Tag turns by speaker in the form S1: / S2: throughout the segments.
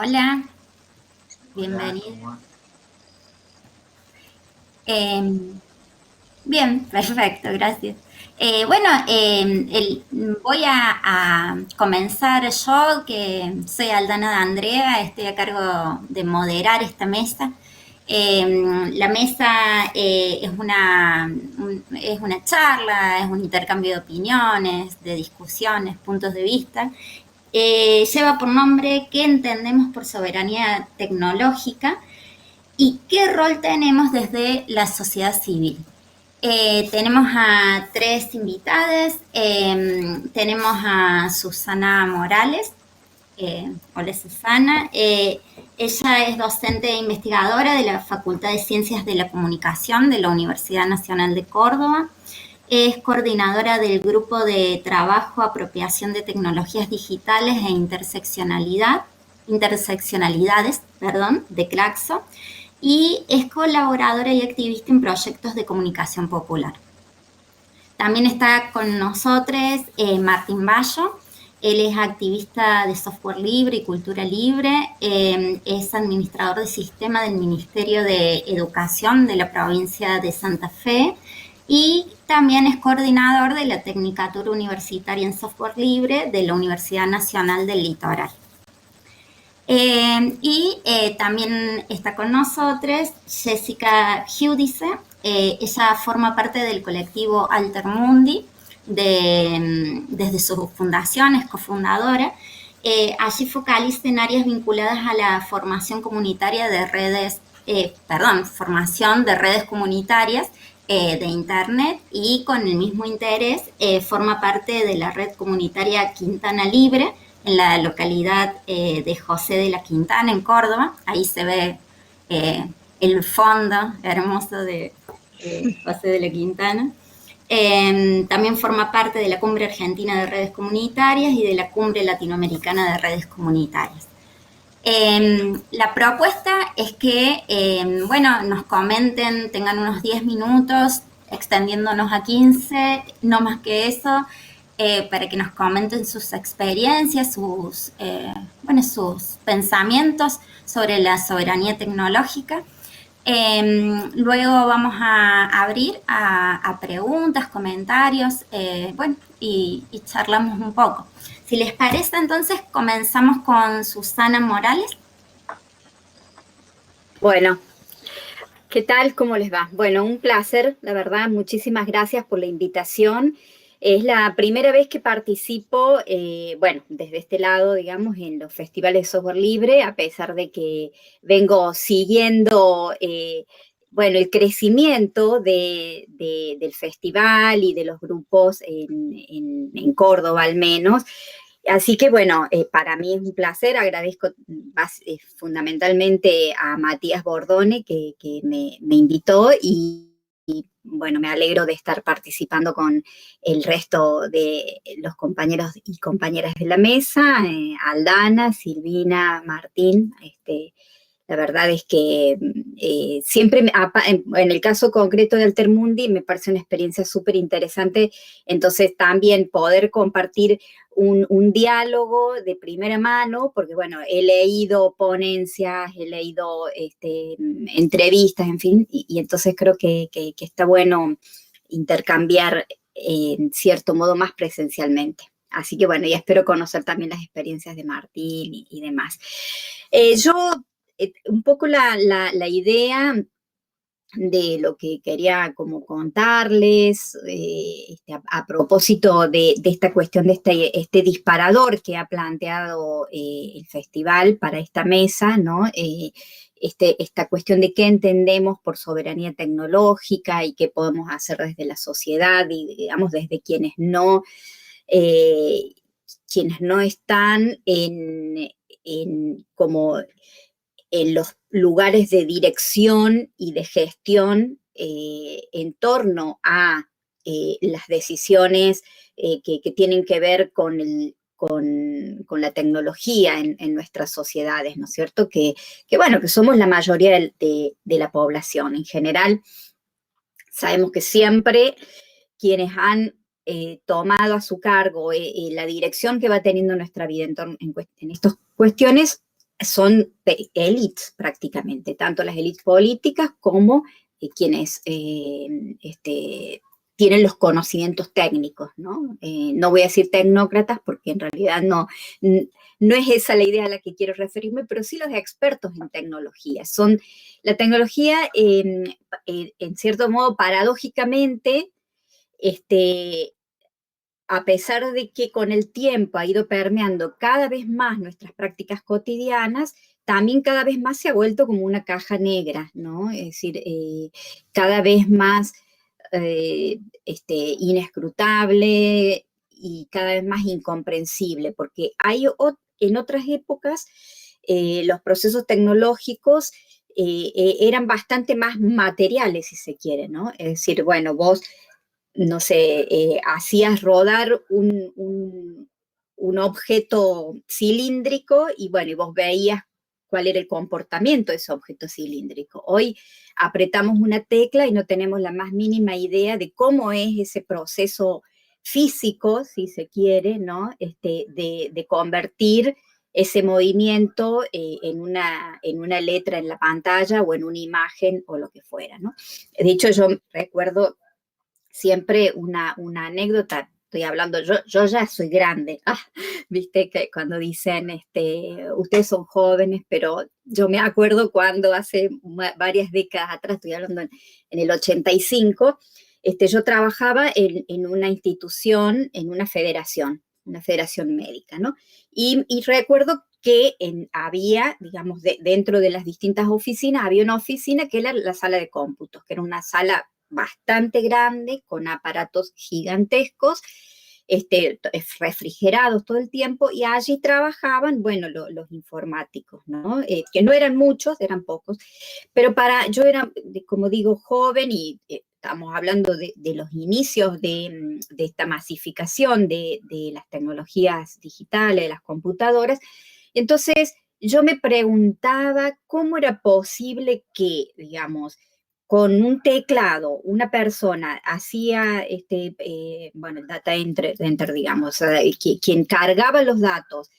S1: Hola,
S2: Hola,
S1: bienvenido.
S2: ¿cómo va?
S1: Bien, perfecto, gracias. Voy a comenzar yo, que soy Aldana de Andrea, estoy a cargo de moderar esta mesa. La mesa es una charla, es un intercambio de opiniones, de discusiones, puntos de vista. Lleva por nombre ¿Qué entendemos por soberanía tecnológica? ¿Y qué rol tenemos desde la sociedad civil? Tenemos a tres invitadas. Tenemos a Susana Morales. Hola Susana. Ella es docente e investigadora de la Facultad de Ciencias de la Comunicación de la Universidad Nacional de Córdoba. Es coordinadora del Grupo de Trabajo Apropiación de Tecnologías Digitales e Interseccionalidades, de Claxo, y es colaboradora y activista en proyectos de comunicación popular. También está con nosotros Martín Bayo. Él es activista de software libre y cultura libre. Es administrador de sistema del Ministerio de Educación de la provincia de Santa Fe y también es coordinador de la Tecnicatura Universitaria en Software Libre de la Universidad Nacional del Litoral. También está con nosotros Jessica Giudice. Ella forma parte del colectivo Altermundi desde su fundación, es cofundadora. Allí focaliza en áreas vinculadas a la formación comunitaria de redes, formación de redes comunitarias de Internet, y con el mismo interés forma parte de la red comunitaria Quintana Libre, en la localidad de José de la Quintana, en Córdoba. Ahí se ve el fondo hermoso de José de la Quintana. También forma parte de la Cumbre Argentina de Redes Comunitarias y de la Cumbre Latinoamericana de Redes Comunitarias. La propuesta es que, nos comenten, tengan unos 10 minutos, extendiéndonos a 15, no más que eso, para que nos comenten sus experiencias, sus pensamientos sobre la soberanía tecnológica. Luego vamos a abrir a preguntas, comentarios, y charlamos un poco. Si les parece, entonces comenzamos con Susana Morales.
S3: Bueno, ¿qué tal? ¿Cómo les va? Bueno, un placer, la verdad, muchísimas gracias por la invitación. Es la primera vez que participo, desde este lado, digamos, en los festivales de software libre, a pesar de que vengo siguiendo, el crecimiento del festival y de los grupos en Córdoba al menos. Así que bueno, para mí es un placer, agradezco fundamentalmente a Matías Bordone que me invitó y me alegro de estar participando con el resto de los compañeros y compañeras de la mesa, Aldana, Silvina, Martín. La verdad es que siempre, en el caso concreto de Altermundi, me parece una experiencia súper interesante. Entonces también poder compartir un diálogo de primera mano, porque bueno, he leído ponencias, he leído entrevistas, en fin, y entonces creo que está bueno intercambiar en cierto modo más presencialmente. Así que bueno, y espero conocer también las experiencias de Martín y demás. Yo un poco la idea de lo que quería como contarles a propósito de esta cuestión de este disparador que ha planteado el festival para esta mesa, ¿no? Esta cuestión de qué entendemos por soberanía tecnológica y qué podemos hacer desde la sociedad y, digamos, desde quienes no están como en los lugares de dirección y de gestión en torno a las decisiones que tienen que ver con la tecnología en nuestras sociedades, ¿no es cierto? Que somos la mayoría de la población. En general, sabemos que siempre quienes han tomado a su cargo la dirección que va teniendo nuestra vida en estas cuestiones son élites prácticamente, tanto las élites políticas como quienes tienen los conocimientos técnicos, ¿no? No voy a decir tecnócratas porque en realidad no es esa la idea a la que quiero referirme, pero sí los expertos en tecnología. La tecnología, en cierto modo, paradójicamente, a pesar de que con el tiempo ha ido permeando cada vez más nuestras prácticas cotidianas, también cada vez más se ha vuelto como una caja negra, ¿no? Es decir, cada vez más inescrutable y cada vez más incomprensible, porque en otras épocas los procesos tecnológicos eran bastante más materiales, si se quiere, ¿no? Es decir, bueno, vos no sé, hacías rodar un objeto cilíndrico y bueno, y vos veías cuál era el comportamiento de ese objeto cilíndrico. Hoy apretamos una tecla y no tenemos la más mínima idea de cómo es ese proceso físico, si se quiere, ¿no? De convertir ese movimiento en una letra en la pantalla o en una imagen o lo que fuera, ¿no? De hecho, yo recuerdo siempre una anécdota, estoy hablando, yo ya soy grande, viste que cuando dicen, ustedes son jóvenes, pero yo me acuerdo cuando hace varias décadas atrás, estoy hablando en el 85, yo trabajaba en una institución, en una federación médica, ¿no? Y recuerdo que había, digamos, dentro de las distintas oficinas, había una oficina que era la sala de cómputos, que era una sala bastante grande, con aparatos gigantescos, refrigerados todo el tiempo, y allí trabajaban, bueno, los informáticos, ¿no? Que no eran muchos, eran pocos, pero yo era, como digo, joven y estamos hablando de los inicios de esta masificación de las tecnologías digitales, de las computadoras. Entonces, yo me preguntaba cómo era posible que, digamos, con un teclado, una persona hacía, bueno, el data enter, digamos, quien cargaba los datos,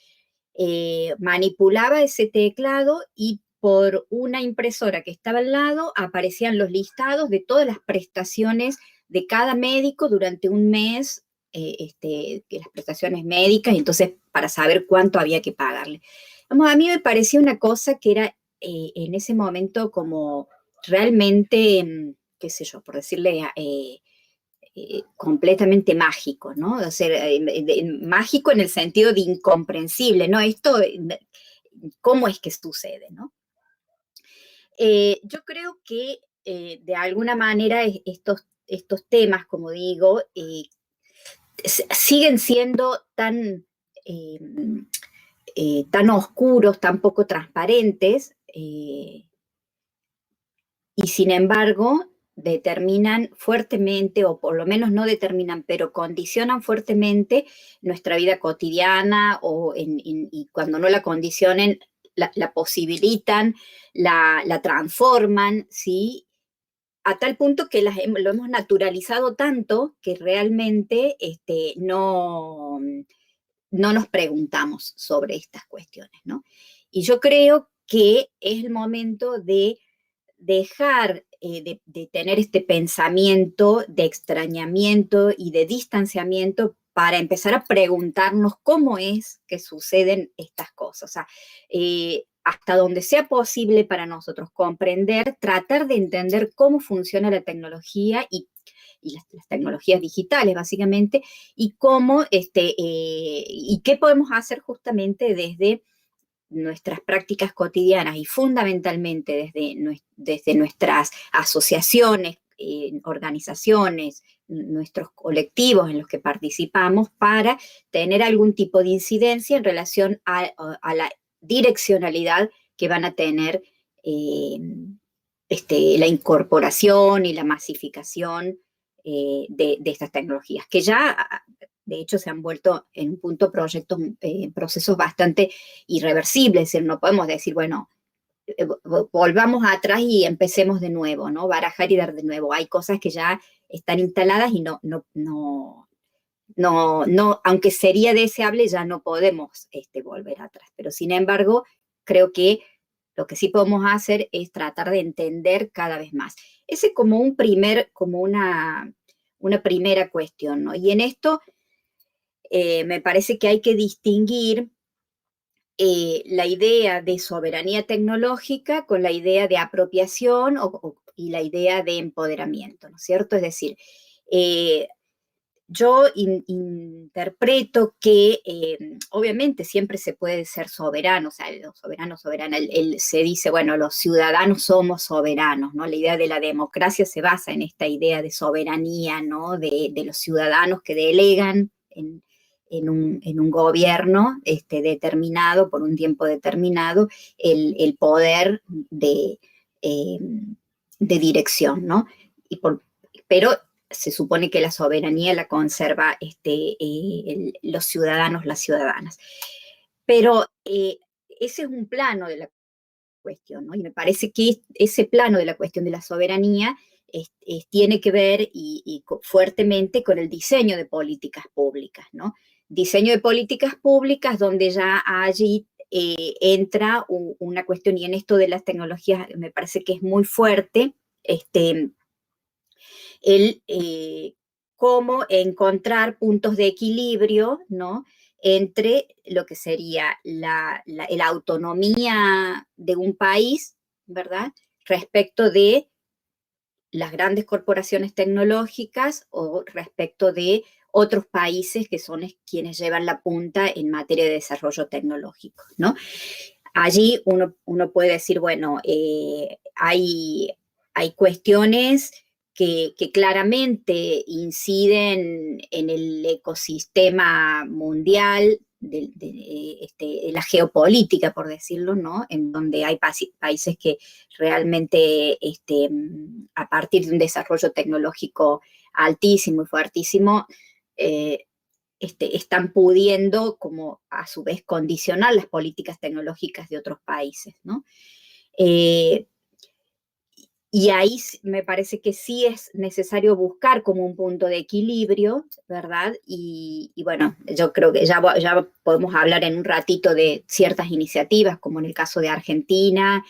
S3: manipulaba ese teclado y por una impresora que estaba al lado aparecían los listados de todas las prestaciones de cada médico durante un mes, las prestaciones médicas, y entonces para saber cuánto había que pagarle. Vamos, a mí me parecía una cosa que era en ese momento como realmente, qué sé yo, por decirle, completamente mágico, ¿no? O sea, mágico en el sentido de incomprensible, ¿no? Esto, ¿cómo es que sucede, no? Yo creo que de alguna manera estos temas, como digo, siguen siendo tan oscuros, tan poco transparentes, y sin embargo determinan fuertemente, o por lo menos no determinan, pero condicionan fuertemente nuestra vida cotidiana, y cuando no la condicionen, la posibilitan, la transforman, ¿sí? A tal punto que lo hemos naturalizado tanto que realmente no nos preguntamos sobre estas cuestiones, ¿no? Y yo creo que es el momento de dejar de tener este pensamiento de extrañamiento y de distanciamiento para empezar a preguntarnos cómo es que suceden estas cosas. O sea, hasta donde sea posible para nosotros comprender, tratar de entender cómo funciona la tecnología y las tecnologías digitales, básicamente, y cómo, y qué podemos hacer justamente desde nuestras prácticas cotidianas y fundamentalmente desde nuestras asociaciones, organizaciones, nuestros colectivos en los que participamos, para tener algún tipo de incidencia en relación a la direccionalidad que van a tener la incorporación y la masificación de estas tecnologías, que ya de hecho se han vuelto en un punto procesos bastante irreversibles. Es decir, no podemos decir, bueno, volvamos atrás y empecemos de nuevo, ¿no? Barajar y dar de nuevo. Hay cosas que ya están instaladas y no, aunque sería deseable, ya no podemos volver atrás. Pero sin embargo, creo que lo que sí podemos hacer es tratar de entender cada vez más. Ese es como una primera cuestión, ¿no? Y en esto me parece que hay que distinguir la idea de soberanía tecnológica con la idea de apropiación y la idea de empoderamiento, ¿no es cierto? Es decir, yo interpreto que obviamente siempre se puede ser soberano, o sea, los soberanos, soberana, se dice, bueno, los ciudadanos somos soberanos, ¿no? La idea de la democracia se basa en esta idea de soberanía, ¿no? De los ciudadanos que delegan en un gobierno determinado, por un tiempo determinado, el poder eh, de dirección, ¿no? Pero se supone que la soberanía la conserva los ciudadanos, las ciudadanas. Pero ese es un plano de la cuestión, ¿no? Y me parece que ese plano de la cuestión de la soberanía tiene que ver fuertemente con el diseño de políticas públicas, ¿no? Diseño de políticas públicas donde ya allí entra una cuestión, y en esto de las tecnologías me parece que es muy fuerte, cómo encontrar puntos de equilibrio, ¿no? Entre lo que sería la autonomía de un país, ¿verdad? Respecto de las grandes corporaciones tecnológicas o respecto de otros países que son quienes llevan la punta en materia de desarrollo tecnológico, ¿no? Allí uno puede decir, bueno, hay cuestiones que claramente inciden en el ecosistema mundial de la geopolítica, por decirlo, ¿no? En donde hay países que realmente a partir de un desarrollo tecnológico altísimo y fuertísimo, están pudiendo como a su vez condicionar las políticas tecnológicas de otros países, ¿no? Y ahí me parece que sí es necesario buscar como un punto de equilibrio, ¿verdad? Y bueno, yo creo que ya podemos hablar en un ratito de ciertas iniciativas, como en el caso de Argentina,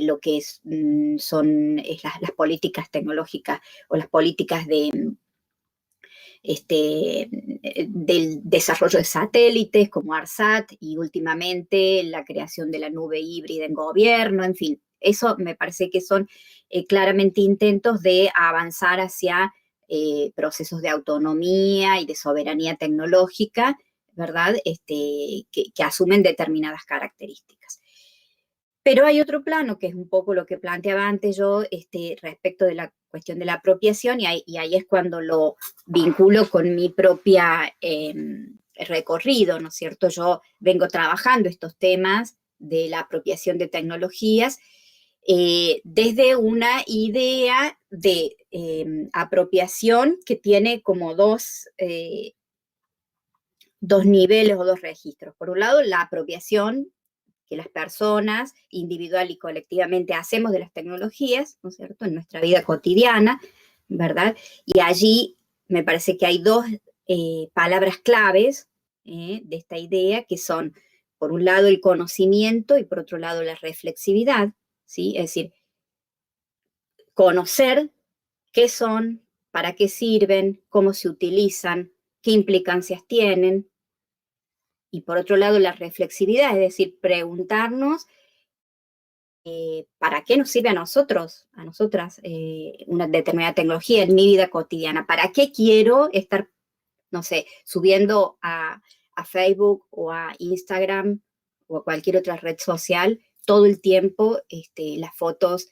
S3: lo que son las políticas tecnológicas o las políticas del desarrollo de satélites como ARSAT y últimamente la creación de la nube híbrida en gobierno, en fin, eso me parece que son claramente intentos de avanzar hacia procesos de autonomía y de soberanía tecnológica, ¿verdad? Que asumen determinadas características. Pero hay otro plano, que es un poco lo que planteaba antes yo respecto de la cuestión de la apropiación, y ahí es cuando lo vinculo con mi propia recorrido, ¿no es cierto? Yo vengo trabajando estos temas de la apropiación de tecnologías desde una idea de apropiación que tiene como dos niveles o dos registros. Por un lado, la apropiación que las personas, individual y colectivamente, hacemos de las tecnologías, ¿no es cierto?, en nuestra vida cotidiana, ¿verdad? Y allí me parece que hay dos palabras claves de esta idea, que son, por un lado, el conocimiento y por otro lado, la reflexividad, ¿sí? Es decir, conocer qué son, para qué sirven, cómo se utilizan, qué implicancias tienen. Y por otro lado, la reflexividad, es decir, preguntarnos ¿para qué nos sirve a nosotros, a nosotras, una determinada tecnología en mi vida cotidiana? ¿Para qué quiero estar, no sé, subiendo a Facebook o a Instagram o a cualquier otra red social todo el tiempo las fotos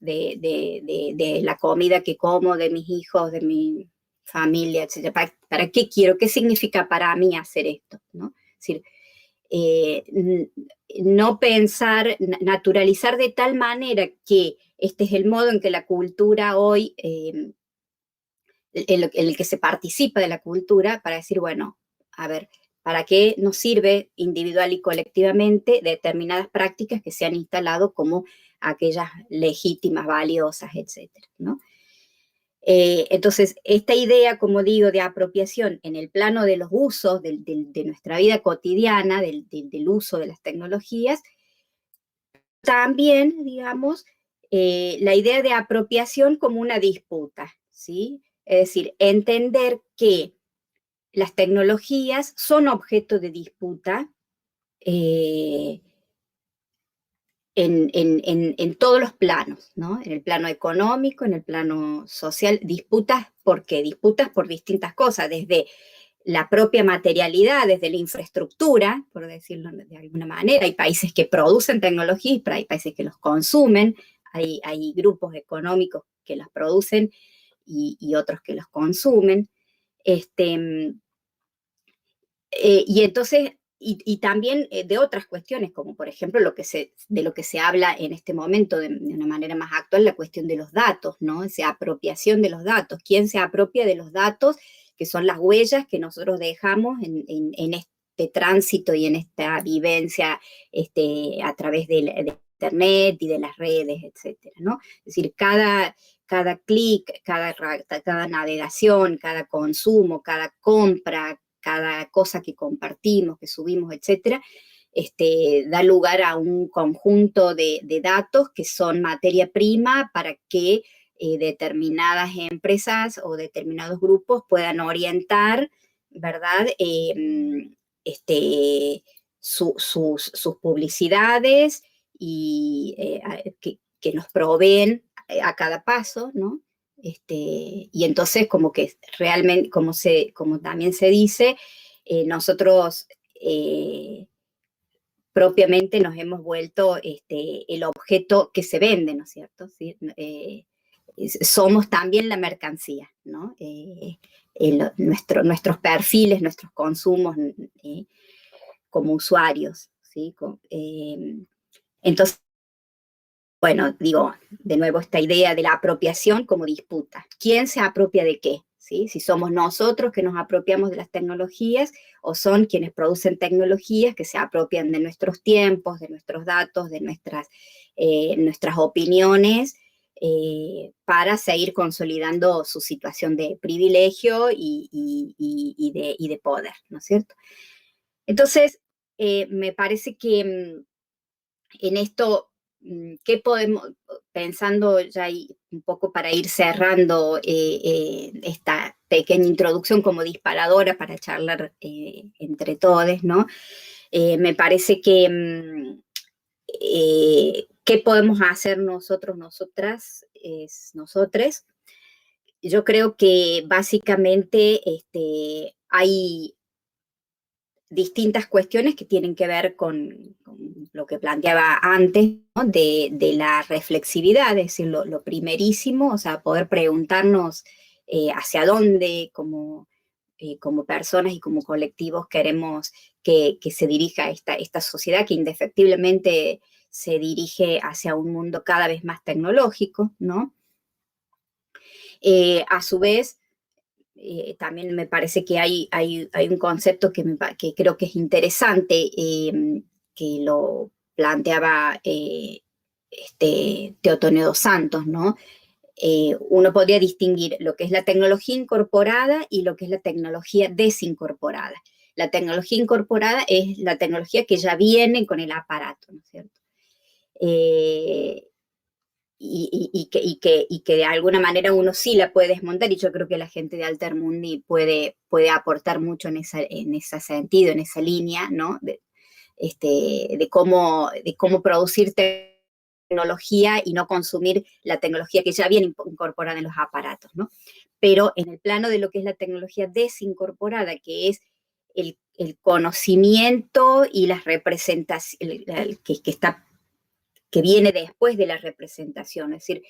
S3: de la comida que como, de mis hijos, de mi familia, etcétera? ¿Para qué quiero? ¿Qué significa para mí hacer esto? ¿No? Es decir, no pensar, naturalizar de tal manera que este es el modo en que la cultura hoy, en el que se participa de la cultura, para decir, bueno, a ver, ¿para qué nos sirve individual y colectivamente determinadas prácticas que se han instalado como aquellas legítimas, valiosas, etcétera, ¿no? Entonces, esta idea, como digo, de apropiación en el plano de los usos de nuestra vida cotidiana, del uso de las tecnologías, también, digamos, la idea de apropiación como una disputa, ¿sí? Es decir, entender que las tecnologías son objeto de disputa en todos los planos, ¿no? En el plano económico, en el plano social, disputas, ¿por qué? Disputas por distintas cosas, desde la propia materialidad, desde la infraestructura, por decirlo de alguna manera. Hay países que producen tecnologías, pero hay países que los consumen, hay grupos económicos que las producen y otros que los consumen. Y entonces, y también de otras cuestiones, como por ejemplo de lo que se habla en este momento de una manera más actual, la cuestión de los datos, ¿no? Esa apropiación de los datos. ¿Quién se apropia de los datos? Que son las huellas que nosotros dejamos en este tránsito y en esta vivencia a través de Internet y de las redes, etcétera, ¿no? Es decir, cada clic, cada navegación, cada consumo, cada compra, cada cosa que compartimos, que subimos, etcétera, da lugar a un conjunto de datos que son materia prima para que determinadas empresas o determinados grupos puedan orientar, ¿verdad? Sus publicidades y que nos proveen a cada paso, ¿no? Y entonces como que realmente, como también se dice, nosotros propiamente nos hemos vuelto el objeto que se vende, ¿no es cierto? ¿Sí? Somos también la mercancía, ¿no? Nuestros perfiles, nuestros consumos como usuarios, ¿sí? Entonces, bueno, digo, de nuevo esta idea de la apropiación como disputa. ¿Quién se apropia de qué? ¿Sí? Si somos nosotros que nos apropiamos de las tecnologías o son quienes producen tecnologías que se apropian de nuestros tiempos, de nuestros datos, de nuestras opiniones para seguir consolidando su situación de privilegio y de poder, ¿no es cierto? Entonces, me parece que en esto, ¿qué podemos, pensando ya un poco para ir cerrando esta pequeña introducción como disparadora para charlar entre todos, ¿no? Me parece que ¿qué podemos hacer nosotros, nosotras, nosotres? Yo creo que básicamente hay distintas cuestiones que tienen que ver con lo que planteaba antes, ¿no? de la reflexividad, es decir, lo primerísimo, o sea, poder preguntarnos hacia dónde como personas y como colectivos queremos que se dirija esta sociedad que indefectiblemente se dirige hacia un mundo cada vez más tecnológico, ¿no? A su vez, también me parece que hay un concepto que creo que es interesante, que lo planteaba Teotonio dos Santos, ¿no? Uno podría distinguir lo que es la tecnología incorporada y lo que es la tecnología desincorporada. La tecnología incorporada es la tecnología que ya viene con el aparato, ¿no es cierto? Y que de alguna manera uno sí la puede desmontar, y yo creo que la gente de Altermundi puede aportar mucho en ese sentido, en esa línea, ¿no? De cómo producir tecnología y no consumir la tecnología que ya viene incorporada en los aparatos, ¿no? Pero en el plano de lo que es la tecnología desincorporada, que es el conocimiento y las representaciones, que viene después de la representación. Es decir,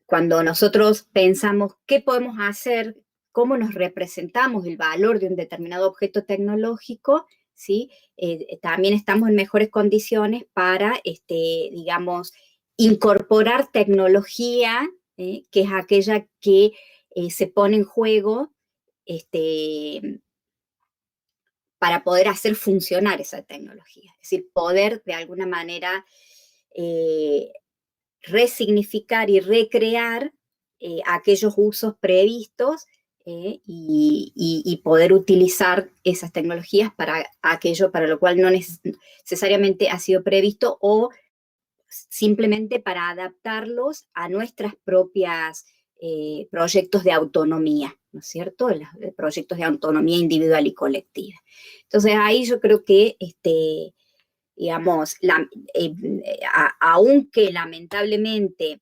S3: cuando nosotros pensamos qué podemos hacer, cómo nos representamos el valor de un determinado objeto tecnológico, ¿sí? También estamos en mejores condiciones para, digamos, incorporar tecnología, que es aquella que se pone en juego para poder hacer funcionar esa tecnología. Es decir, poder de alguna manera resignificar y recrear aquellos usos previstos y poder utilizar esas tecnologías para aquello para lo cual no necesariamente ha sido previsto o simplemente para adaptarlos a nuestras propias proyectos de autonomía, ¿no es cierto? Los proyectos de autonomía individual y colectiva. Entonces ahí yo creo que, digamos, aunque lamentablemente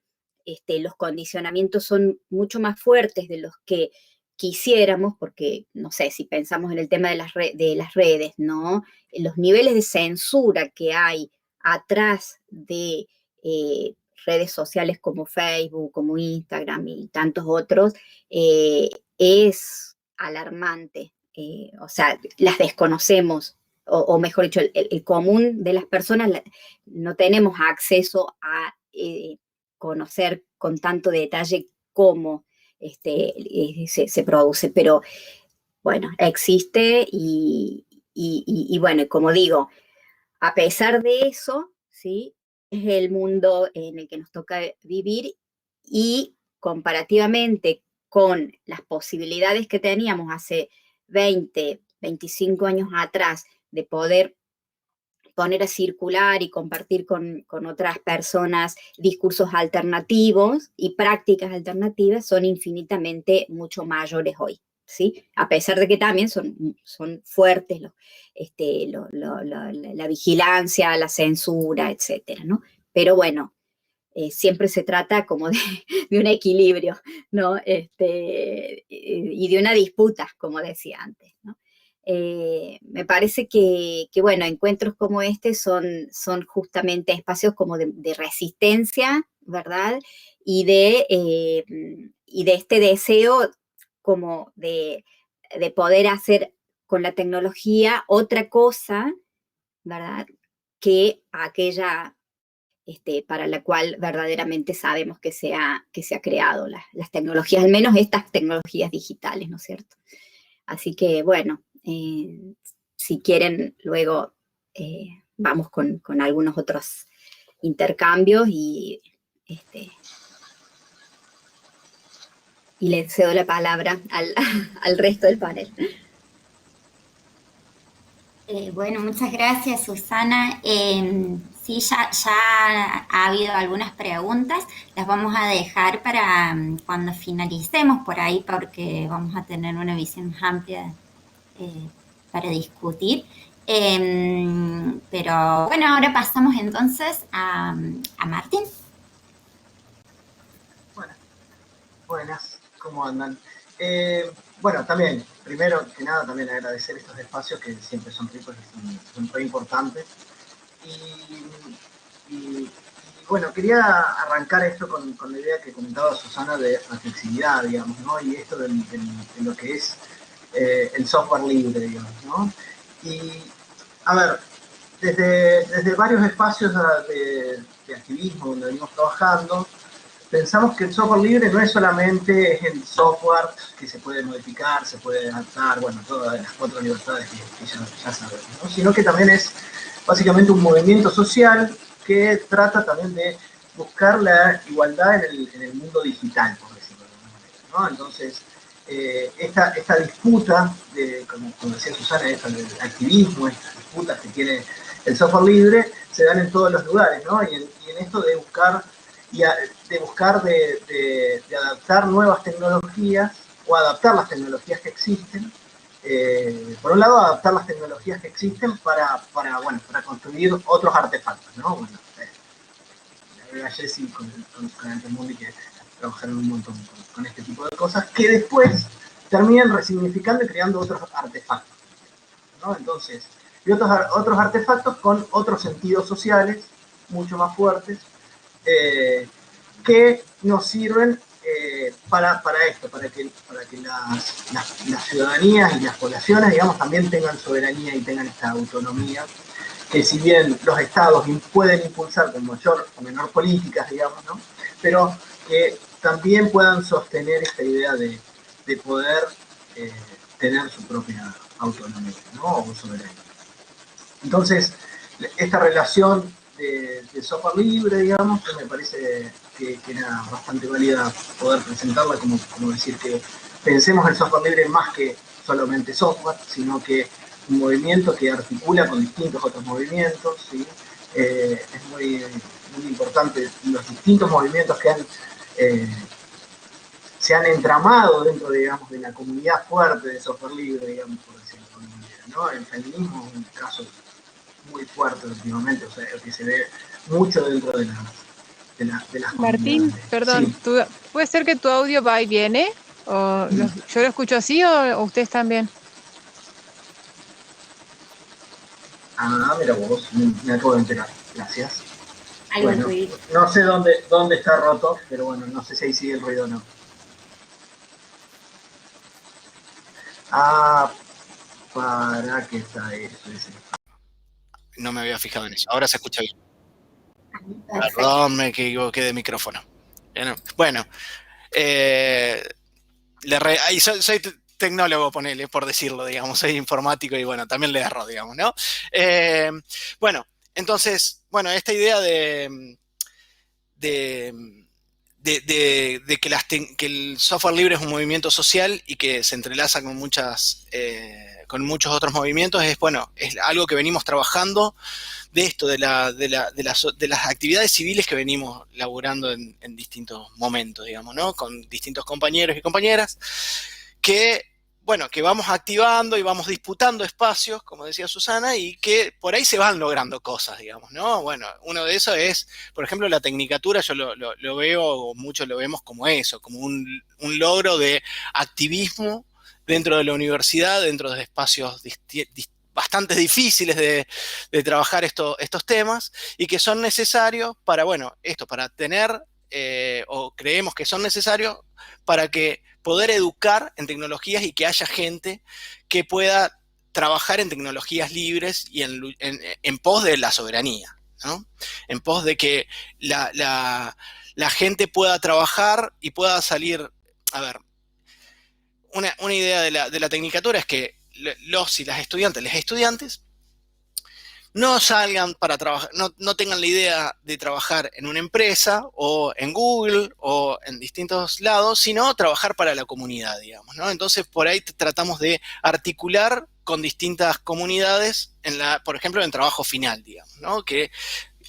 S3: los condicionamientos son mucho más fuertes de los que quisiéramos, porque, no sé, si pensamos en el tema de las redes, ¿no? Los niveles de censura que hay atrás de redes sociales como Facebook, como Instagram y tantos otros, es alarmante. O sea, las desconocemos, o mejor dicho, el común de las personas no tenemos acceso a conocer con tanto detalle cómo se produce, pero bueno, existe y bueno, como digo, a pesar de eso, ¿sí? Es el mundo en el que nos toca vivir y comparativamente con las posibilidades que teníamos hace 20, 25 años atrás de poder poner a circular y compartir con otras personas discursos alternativos y prácticas alternativas, son infinitamente mucho mayores hoy, ¿sí? A pesar de que también son fuertes la vigilancia, la censura, etcétera, ¿no? Pero bueno, siempre se trata como de un equilibrio, ¿no? Y de una disputa, como decía antes, ¿no? Me parece bueno, encuentros como este son justamente espacios como de resistencia, ¿verdad? Y de este deseo como de poder hacer con la tecnología otra cosa, ¿verdad? Que aquella para la cual verdaderamente sabemos que se ha creado las tecnologías, al menos estas tecnologías digitales, ¿no es cierto? Así que, bueno, si quieren, luego vamos con algunos otros intercambios y le cedo la palabra al resto del panel.
S1: Bueno, muchas gracias, Susana. Sí, ya ha habido algunas preguntas. Las vamos a dejar para cuando finalicemos por ahí, porque vamos a tener una visión más amplia para discutir. Pero bueno, ahora pasamos entonces a Martín.
S2: Buenas, ¿cómo andan? Bueno, también, primero que nada, también agradecer estos espacios que siempre son ricos y son muy importantes. Y bueno, quería arrancar esto con la idea que comentaba Susana de la flexibilidad, digamos, ¿no? Y esto de lo que es el software libre, digamos, ¿no? Y, a ver, desde varios espacios de activismo donde venimos trabajando, pensamos que el software libre no es solamente el software que se puede modificar, se puede adaptar, bueno, todas las 4 libertades que ya sabemos, ¿no? Sino que también es básicamente un movimiento social que trata también de buscar la igualdad en el mundo digital, por decirlo de alguna manera, ¿no? Entonces, esta disputa, como decía Susana, del activismo, estas disputas que tiene el software libre, se dan en todos los lugares, ¿no? Y en esto de buscar de adaptar nuevas tecnologías o adaptar las tecnologías que existen. Por un lado, adaptar las tecnologías que existen para construir otros artefactos, ¿no? Bueno, a Jessy con Altermundi que trabajaron un montón con este tipo de cosas, que después terminan resignificando y creando otros artefactos, ¿no? Entonces, y otros artefactos con otros sentidos sociales mucho más fuertes, que nos sirven para esto, para que las ciudadanías y las poblaciones, digamos, también tengan soberanía y tengan esta autonomía, que si bien los estados pueden impulsar con mayor o menor políticas, digamos, ¿no? Pero que también puedan sostener esta idea de poder tener su propia autonomía, ¿no? O soberanía. Entonces, esta relación de software libre, digamos, que me parece que era bastante válida poder presentarla, como decir que pensemos el software libre más que solamente software, sino que un movimiento que articula con distintos otros movimientos, ¿sí? Es muy muy importante, los distintos movimientos que se han entramado dentro, digamos, de la comunidad fuerte de software libre, digamos, por decirlo de alguna manera, ¿no? El feminismo es un caso muy fuerte últimamente, o sea, que se ve mucho dentro de las
S4: Martín,
S2: comunidades.
S4: perdón,
S2: Sí.
S4: ¿puede ser que tu audio va y viene? ¿O yo lo escucho así o ustedes también?
S2: Ah, mira vos, me acabo de enterar. Gracias.
S1: Algo
S2: Bueno,
S1: ruido.
S2: no sé dónde está roto, pero bueno, no sé si ahí sigue el ruido o no. Ah, para qué está eso.
S5: No me había fijado en eso. Ahora se escucha bien.
S1: Perfecto.
S5: Perdón, me equivoqué de micrófono. Bueno, ahí soy tecnólogo, ponele, por decirlo, digamos, soy informático y bueno, también le erro, digamos, ¿no? Bueno, entonces, bueno, esta idea de que el software libre es un movimiento social y que se entrelaza con muchos otros movimientos, bueno, es algo que venimos trabajando de esto, de las actividades civiles que venimos laburando en distintos momentos, digamos, ¿no? Con distintos compañeros y compañeras que, bueno, que vamos activando y vamos disputando espacios, como decía Susana, y que por ahí se van logrando cosas, digamos, ¿no? Bueno, uno de esos es, por ejemplo, la tecnicatura, yo lo veo, muchos lo vemos como eso, como un logro de activismo dentro de la universidad, dentro de espacios bastante difíciles de trabajar estos temas y que son necesarios para, bueno, para tener, o creemos que son necesarios para que poder educar en tecnologías y que haya gente que pueda trabajar en tecnologías libres y en pos de la soberanía, ¿no? En pos de que la gente pueda trabajar y pueda salir, a ver, una idea de la tecnicatura es que los y las estudiantes, no salgan para trabajar, no tengan la idea de trabajar en una empresa o en Google o en distintos lados, sino trabajar para la comunidad, digamos, ¿no? Entonces, por ahí tratamos de articular con distintas comunidades, por ejemplo, en trabajo final, digamos, ¿no? Que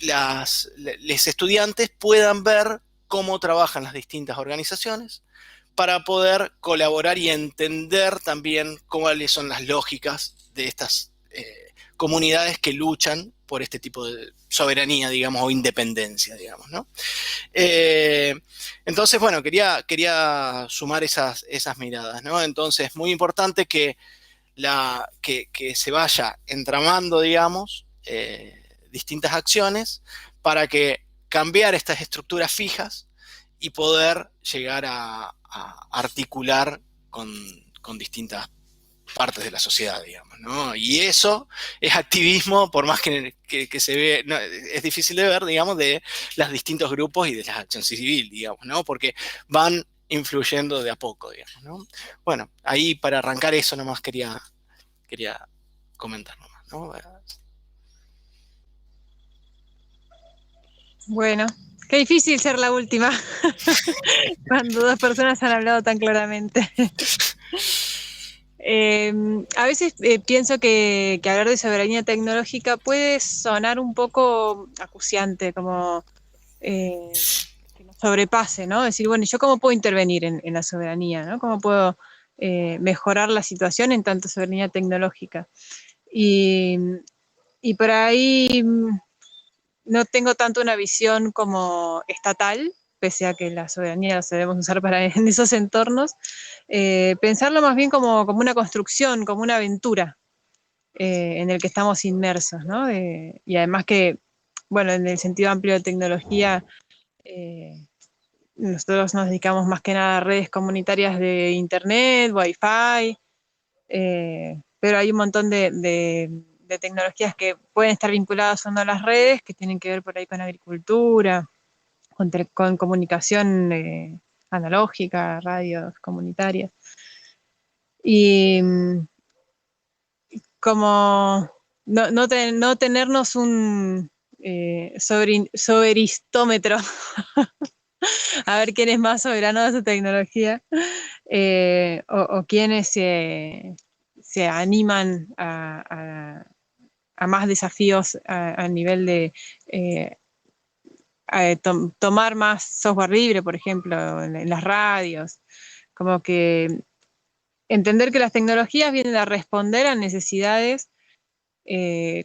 S5: los estudiantes puedan ver cómo trabajan las distintas organizaciones para poder colaborar y entender también cuáles son las lógicas de estas comunidades que luchan por este tipo de soberanía, digamos, o independencia, digamos, ¿no? Entonces, bueno, quería sumar esas miradas, ¿no? Entonces, muy importante que se vaya entramando, digamos, distintas acciones para que cambiar estas estructuras fijas y poder llegar a articular con distintas partes de la sociedad, digamos, ¿no? Y eso es activismo, por más que se ve, no, es difícil de ver, digamos, de los distintos grupos y de la acción civil, digamos, ¿no? Porque van influyendo de a poco, digamos, ¿no? Bueno, ahí para arrancar eso nomás quería comentar nomás, ¿no?
S4: Bueno, qué difícil ser la última cuando dos personas han hablado tan claramente. A veces pienso que hablar de soberanía tecnológica puede sonar un poco acuciante, como que nos sobrepase, ¿no? Decir, bueno, ¿yo cómo puedo intervenir en la soberanía, ¿no? ¿Cómo puedo mejorar la situación en tanto soberanía tecnológica? Y por ahí no tengo tanto una visión como estatal, pese a que la soberanía la debemos usar en esos entornos, pensarlo más bien como una construcción, como una aventura en el que estamos inmersos, ¿no? Y además que, bueno, en el sentido amplio de tecnología, nosotros nos dedicamos más que nada a redes comunitarias de internet, wifi, pero hay un montón de tecnologías que pueden estar vinculadas o no a las redes, que tienen que ver por ahí con agricultura, con comunicación analógica, radios comunitarias. Y como no tenernos un soberistómetro, a ver quién es más soberano de esa tecnología, o quiénes se animan a más desafíos a nivel de tomar más software libre, por ejemplo, en las radios, como que entender que las tecnologías vienen a responder a necesidades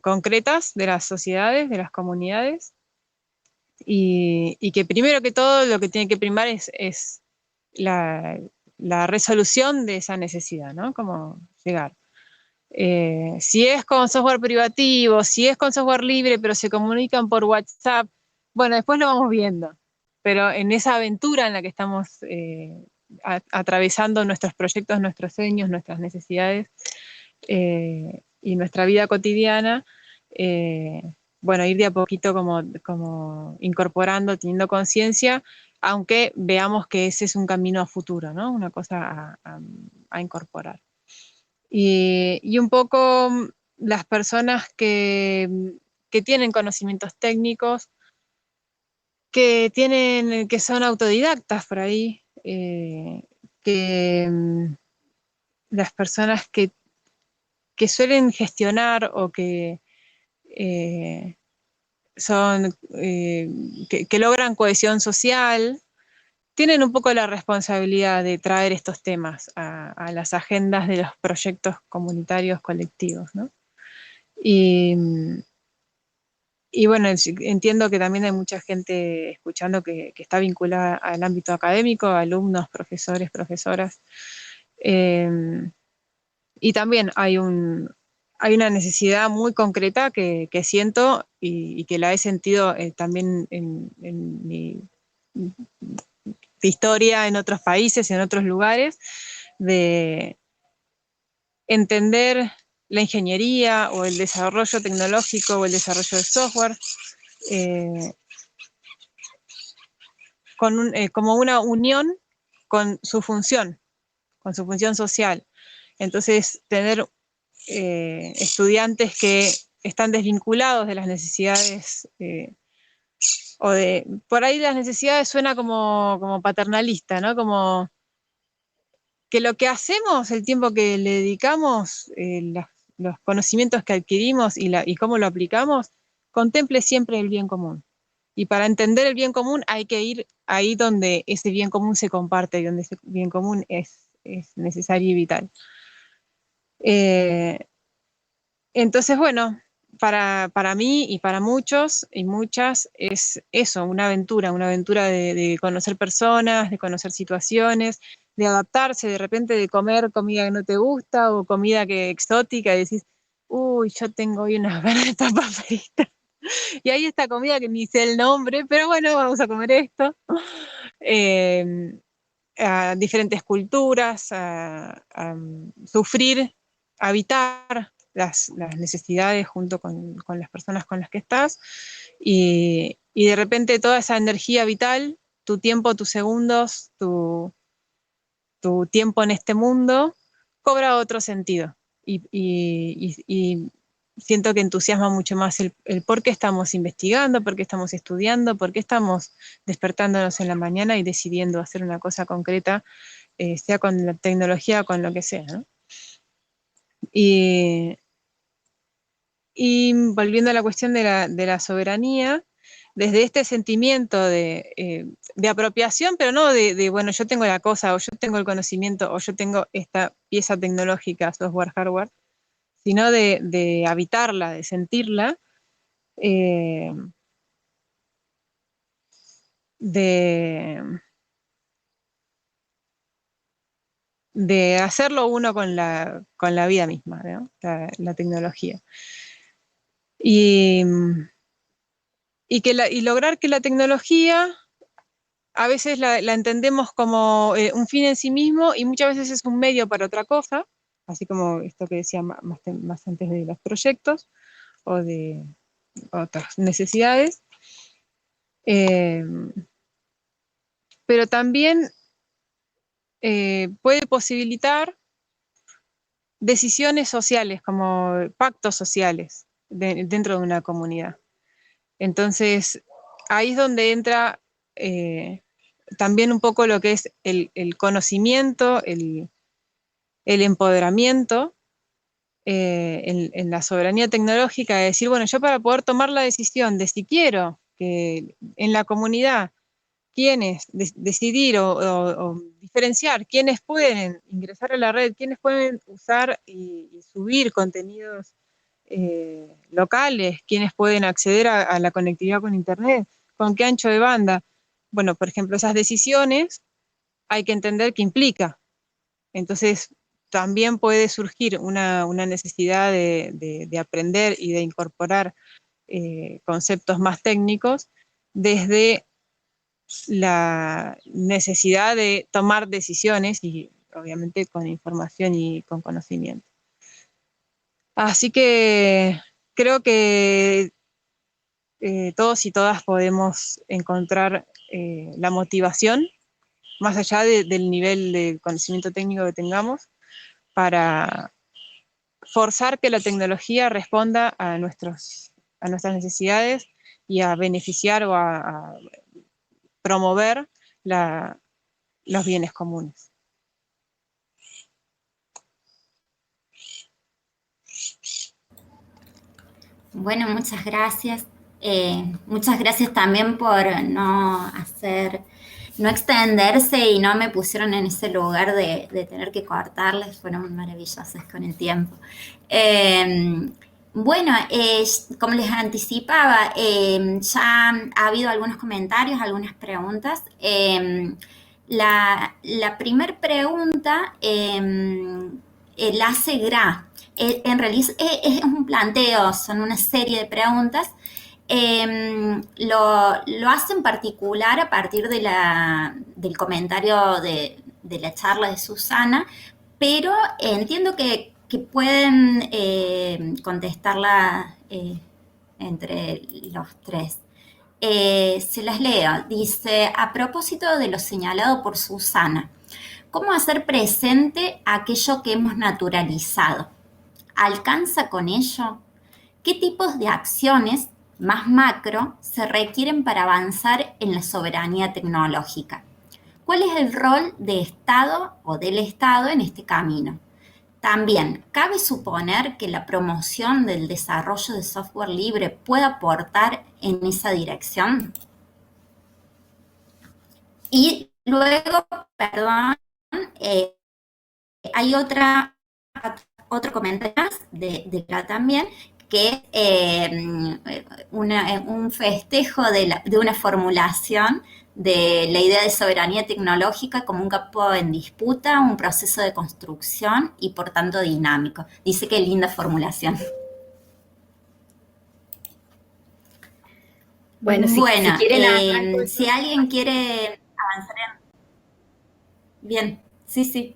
S4: concretas de las sociedades, de las comunidades, y que primero que todo lo que tiene que primar es la resolución de esa necesidad, ¿no? Como llegar. Si es con software privativo, si es con software libre, pero se comunican por WhatsApp, bueno, después lo vamos viendo. Pero en esa aventura en la que estamos atravesando nuestros proyectos, nuestros sueños, nuestras necesidades y nuestra vida cotidiana, bueno, ir de a poquito como incorporando, teniendo conciencia, aunque veamos que ese es un camino a futuro, ¿no? Una cosa a incorporar. Y un poco las personas que tienen conocimientos técnicos, que son autodidactas por ahí, las personas que suelen gestionar o que que logran cohesión social, tienen un poco la responsabilidad de traer estos temas a las agendas de los proyectos comunitarios colectivos, ¿no? Y bueno, entiendo que también hay mucha gente escuchando que está vinculada al ámbito académico, alumnos, profesores, profesoras. Y también hay una necesidad muy concreta que siento y que la he sentido también en mi historia en otros países, en otros lugares, de entender la ingeniería o el desarrollo tecnológico o el desarrollo de software como una unión con su función social. Entonces, tener estudiantes que están desvinculados de las necesidades por ahí las necesidades suena como paternalista, ¿no? Como que lo que hacemos, el tiempo que le dedicamos, los conocimientos que adquirimos y cómo lo aplicamos, contemple siempre el bien común. Y para entender el bien común hay que ir ahí donde ese bien común se comparte y donde ese bien común es necesario y vital. Entonces, bueno, para mí y para muchos y muchas es eso, una aventura de conocer personas, de conocer situaciones, de adaptarse, de repente de comer comida que no te gusta o comida exótica y decís, uy, yo tengo hoy unas ganas de papas fritas. Y hay esta comida que ni sé el nombre, pero bueno, vamos a comer esto. A diferentes culturas, a sufrir, habitar las necesidades junto con las personas con las que estás y de repente toda esa energía vital, tu tiempo, tus segundos, tu tiempo en este mundo cobra otro sentido y siento que entusiasma mucho más el por qué estamos investigando, por qué estamos estudiando, por qué estamos despertándonos en la mañana y decidiendo hacer una cosa concreta, sea con la tecnología o con lo que sea, ¿no? Y volviendo a la cuestión de la soberanía, desde este sentimiento de apropiación, pero no bueno, yo tengo la cosa, o yo tengo el conocimiento, o yo tengo esta pieza tecnológica, software, hardware, sino de habitarla, de sentirla, de hacerlo uno con la vida misma, ¿no? La tecnología. Y lograr que la tecnología a veces la entendemos como un fin en sí mismo y muchas veces es un medio para otra cosa, así como esto que decía más antes de los proyectos o de otras necesidades. Pero también puede posibilitar decisiones sociales, como pactos sociales dentro de una comunidad. Entonces, ahí es donde entra también un poco lo que es el conocimiento, el empoderamiento en la soberanía tecnológica, de decir, bueno, yo para poder tomar la decisión de si quiero que en la comunidad quiénes decidir o diferenciar quiénes pueden ingresar a la red, quiénes pueden usar y subir contenidos locales, quiénes pueden acceder a la conectividad con Internet, con qué ancho de banda. Bueno, por ejemplo, esas decisiones hay que entender qué implica. Entonces, también puede surgir una necesidad de aprender y de incorporar conceptos más técnicos desde la necesidad de tomar decisiones y obviamente con información y con conocimiento. Así que creo que todos y todas podemos encontrar la motivación, más allá del nivel de conocimiento técnico que tengamos, para forzar que la tecnología responda a nuestras necesidades y a beneficiar o a promover los bienes comunes.
S1: Bueno, muchas gracias. Muchas gracias también por no extenderse y no me pusieron en ese lugar de tener que cortarles, fueron maravillosas con el tiempo. Bueno, como les anticipaba, ya ha habido algunos comentarios, algunas preguntas. La primera pregunta la hace Gra. En realidad es un planteo, son una serie de preguntas. Lo hace en particular a partir del comentario de la charla de Susana, pero entiendo que pueden contestarla entre los tres. Se las leo. Dice, a propósito de lo señalado por Susana, ¿cómo hacer presente aquello que hemos naturalizado? ¿Alcanza con ello? ¿Qué tipos de acciones más macro se requieren para avanzar en la soberanía tecnológica? ¿Cuál es el rol de Estado o del Estado en este camino? También, ¿cabe suponer que la promoción del desarrollo de software libre pueda aportar en esa dirección? Y luego, perdón, hay otro comentario de acá también, que es un festejo de una formulación de la idea de soberanía tecnológica como un campo en disputa, un proceso de construcción y por tanto dinámico. Dice que linda formulación.
S3: Bueno, si quieren
S1: si alguien quiere avanzar Bien, sí.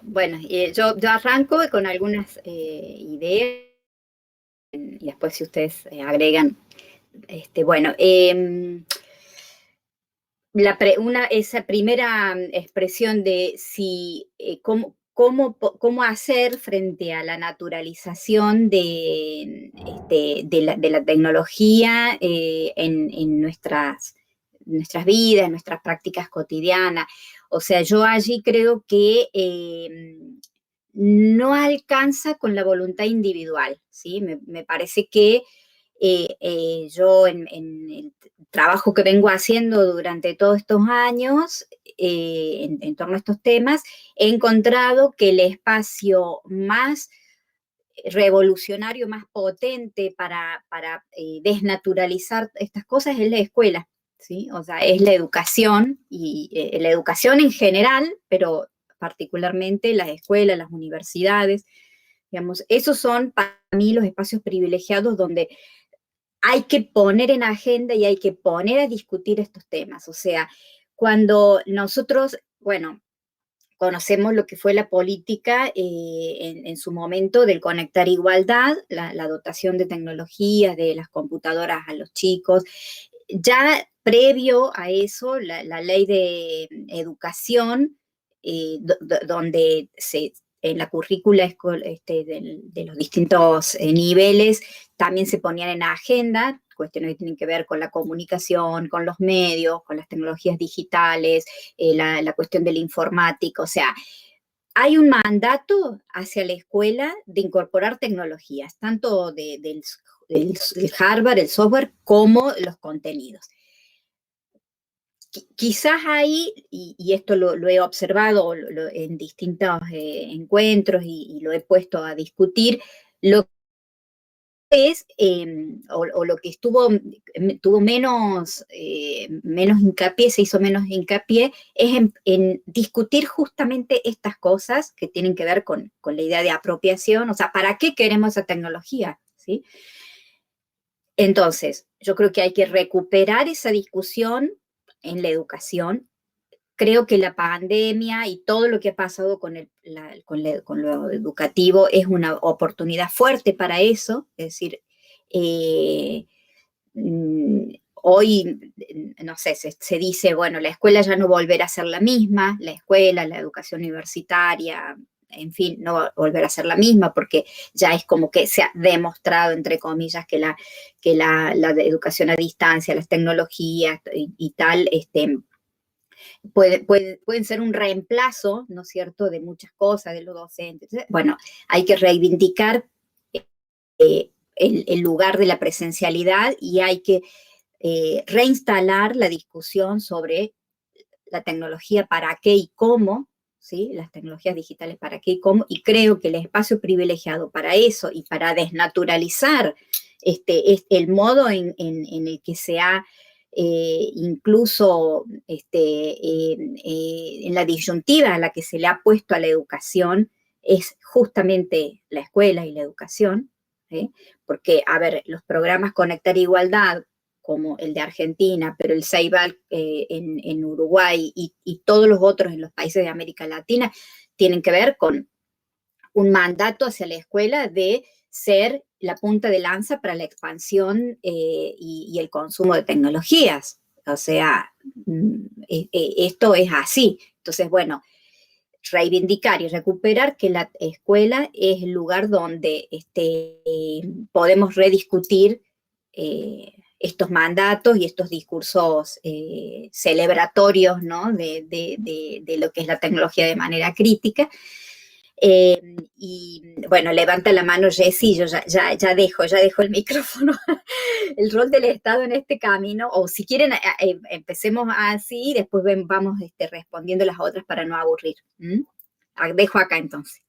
S3: Bueno, yo arranco con algunas ideas y después si ustedes agregan. Esa primera expresión de si cómo hacer frente a la naturalización de la tecnología en nuestras vidas, en nuestras prácticas cotidianas. O sea, yo allí creo que no alcanza con la voluntad individual, ¿sí? Me parece que yo en el trabajo que vengo haciendo durante todos estos años en torno a estos temas, he encontrado que el espacio más revolucionario, más potente para desnaturalizar estas cosas es la escuela, ¿sí? O sea, es la educación, y la educación en general, pero particularmente las escuelas, las universidades, digamos, esos son para mí los espacios privilegiados donde hay que poner en agenda y hay que poner a discutir estos temas. O sea, cuando nosotros, bueno, conocemos lo que fue la política en su momento del conectar igualdad, la dotación de tecnologías, de las computadoras a los chicos. Ya previo a eso, la ley de educación, donde en la currícula de los distintos niveles también se ponían en agenda cuestiones que tienen que ver con la comunicación, con los medios, con las tecnologías digitales, la cuestión de la informática. O sea, hay un mandato hacia la escuela de incorporar tecnologías, tanto del el hardware, el software, como los contenidos. Quizás ahí, y esto lo he observado en distintos encuentros y lo he puesto a discutir, lo es, o lo que tuvo menos hincapié, se hizo menos hincapié, es en discutir justamente estas cosas que tienen que ver con la idea de apropiación, o sea, ¿para qué queremos esa tecnología? ¿Sí? Entonces, yo creo que hay que recuperar esa discusión en la educación. Creo que la pandemia y todo lo que ha pasado con lo educativo es una oportunidad fuerte para eso. Es decir, hoy, no sé, se dice, bueno, la escuela ya no volverá a ser la misma, la escuela, la educación universitaria, en fin, no volverá a ser la misma, porque ya es como que se ha demostrado, entre comillas, que la educación a distancia, las tecnologías y tal, pueden ser un reemplazo, ¿no es cierto?, de muchas cosas, de los docentes. Bueno, hay que reivindicar el lugar de la presencialidad y hay que reinstalar la discusión sobre la tecnología para qué y cómo, ¿sí? Las tecnologías digitales para qué y cómo, y creo que el espacio privilegiado para eso y para desnaturalizar es el modo en el que se ha incluso en la disyuntiva a la que se le ha puesto a la educación, es justamente la escuela y la educación, ¿sí? Porque, a ver, los programas Conectar Igualdad, como el de Argentina, pero el CEIBAL en Uruguay y todos los otros en los países de América Latina, tienen que ver con un mandato hacia la escuela de ser la punta de lanza para la expansión y el consumo de tecnologías. O sea, esto es así. Entonces, bueno, reivindicar y recuperar que la escuela es el lugar donde podemos rediscutir estos mandatos y estos discursos celebratorios, ¿no?, de lo que es la tecnología de manera crítica. Y bueno, levanta la mano Jessy, yo ya dejo el micrófono. El rol del Estado en este camino, o si quieren, empecemos así y después vamos respondiendo las otras para no aburrir. Dejo acá entonces.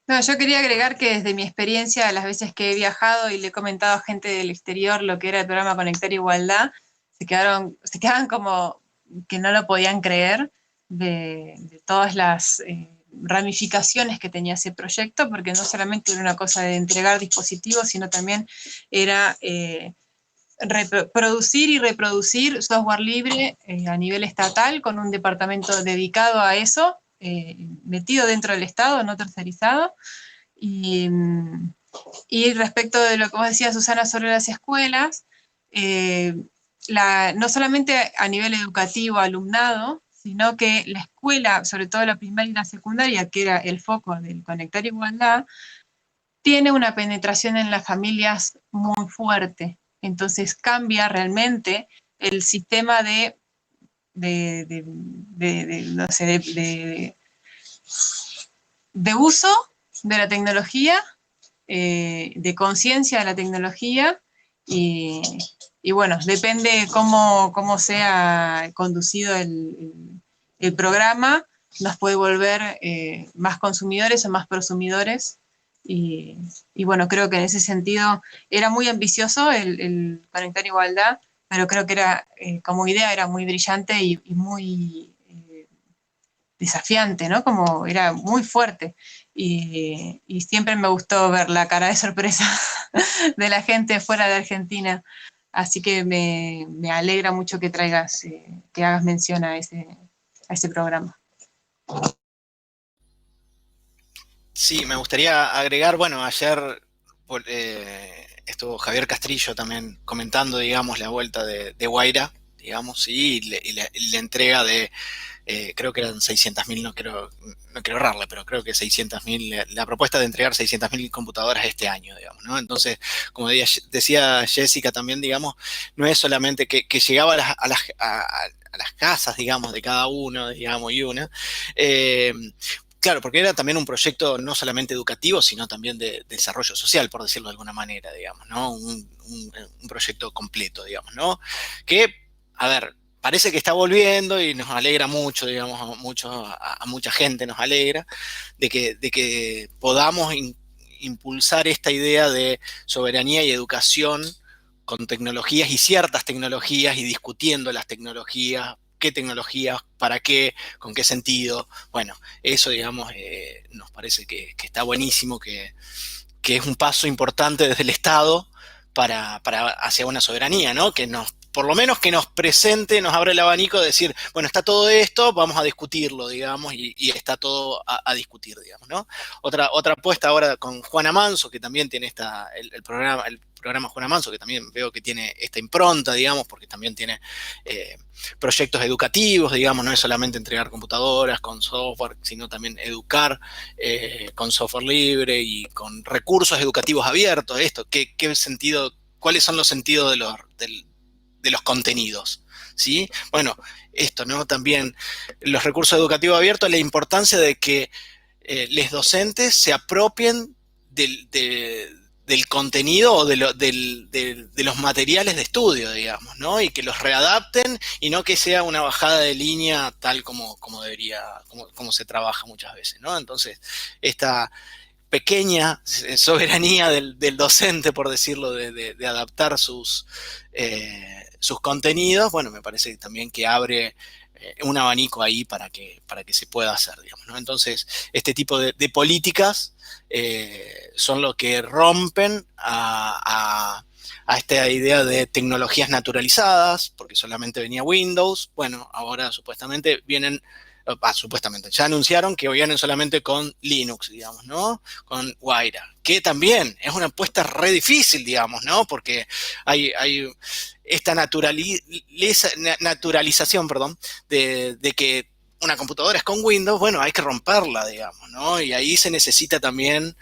S4: No, yo quería agregar que desde mi experiencia, las veces que he viajado y le he comentado a gente del exterior lo que era el programa Conectar Igualdad, se quedaban como que no lo podían creer de todas las ramificaciones que tenía ese proyecto, porque no solamente era una cosa de entregar dispositivos, sino también era producir y reproducir software libre a nivel estatal con un departamento dedicado a eso, metido dentro del Estado, no tercerizado. Y respecto de lo que vos decías, Susana, sobre las escuelas, no solamente a nivel educativo, alumnado, sino que la escuela, sobre todo la primaria y la secundaria, que era el foco del Conectar Igualdad, tiene una penetración en las familias muy fuerte. Entonces cambia realmente el sistema de uso de la tecnología, de conciencia de la tecnología, y bueno, depende cómo sea conducido el programa, nos puede volver más consumidores o más prosumidores. Y bueno, creo que en ese sentido era muy ambicioso el Conectar Igualdad, pero creo que era, como idea era muy brillante y muy desafiante, ¿no? Como era muy fuerte. Y siempre me gustó ver la cara de sorpresa de la gente fuera de Argentina. Así que me alegra mucho que que hagas mención a ese programa.
S5: Sí, me gustaría agregar, bueno, ayer estuvo Javier Castrillo también comentando, digamos, la vuelta de Guaira, digamos, y la entrega de, creo que eran 600.000, no quiero errarle, pero creo que 600.000, la propuesta de entregar 600.000 computadoras este año, digamos, ¿no? Entonces, como decía Jessica también, digamos, no es solamente que llegaba a las casas, digamos, de cada uno, digamos, y una, claro, porque era también un proyecto no solamente educativo, sino también de desarrollo social, por decirlo de alguna manera, digamos, ¿no? Un proyecto completo, digamos, ¿no? Que, a ver, parece que está volviendo y nos alegra mucho, digamos, a mucha gente nos alegra de que podamos impulsar esta idea de soberanía y educación con tecnologías y ciertas tecnologías y discutiendo las tecnologías, qué tecnologías, para qué, con qué sentido. Bueno, eso, digamos, nos parece que está buenísimo, que es un paso importante desde el Estado para hacia una soberanía, ¿no? Que nos, por lo menos que nos presente, nos abre el abanico de decir, bueno, está todo esto, vamos a discutirlo, digamos, y está todo a discutir, digamos, ¿no? Otra apuesta ahora con Juana Manso, que también tiene el programa Juana Manso, que también veo que tiene esta impronta, digamos, porque también tiene proyectos educativos, digamos, no es solamente entregar computadoras con software, sino también educar con software libre y con recursos educativos abiertos. Esto, ¿qué sentido, cuáles son los sentidos de los contenidos? ¿Sí? Bueno, esto, ¿no? También los recursos educativos abiertos, la importancia de que los docentes se apropien del contenido o de los materiales de estudio, digamos, ¿no? Y que los readapten y no que sea una bajada de línea tal como debería, como se trabaja muchas veces, ¿no? Entonces, esta pequeña soberanía del docente, por decirlo, de adaptar sus contenidos, bueno, me parece también que abre un abanico ahí para que se pueda hacer, digamos, ¿no? Entonces, este tipo de políticas son lo que rompen a esta idea de tecnologías naturalizadas, porque solamente venía Windows. Bueno, ahora supuestamente vienen, supuestamente, ya anunciaron que vienen solamente con Linux, digamos, ¿no? Con Guaira, que también es una apuesta re difícil, digamos, ¿no? Porque hay esta naturalización, perdón, de que una computadora es con Windows, bueno, hay que romperla, digamos, ¿no? Y ahí se necesita también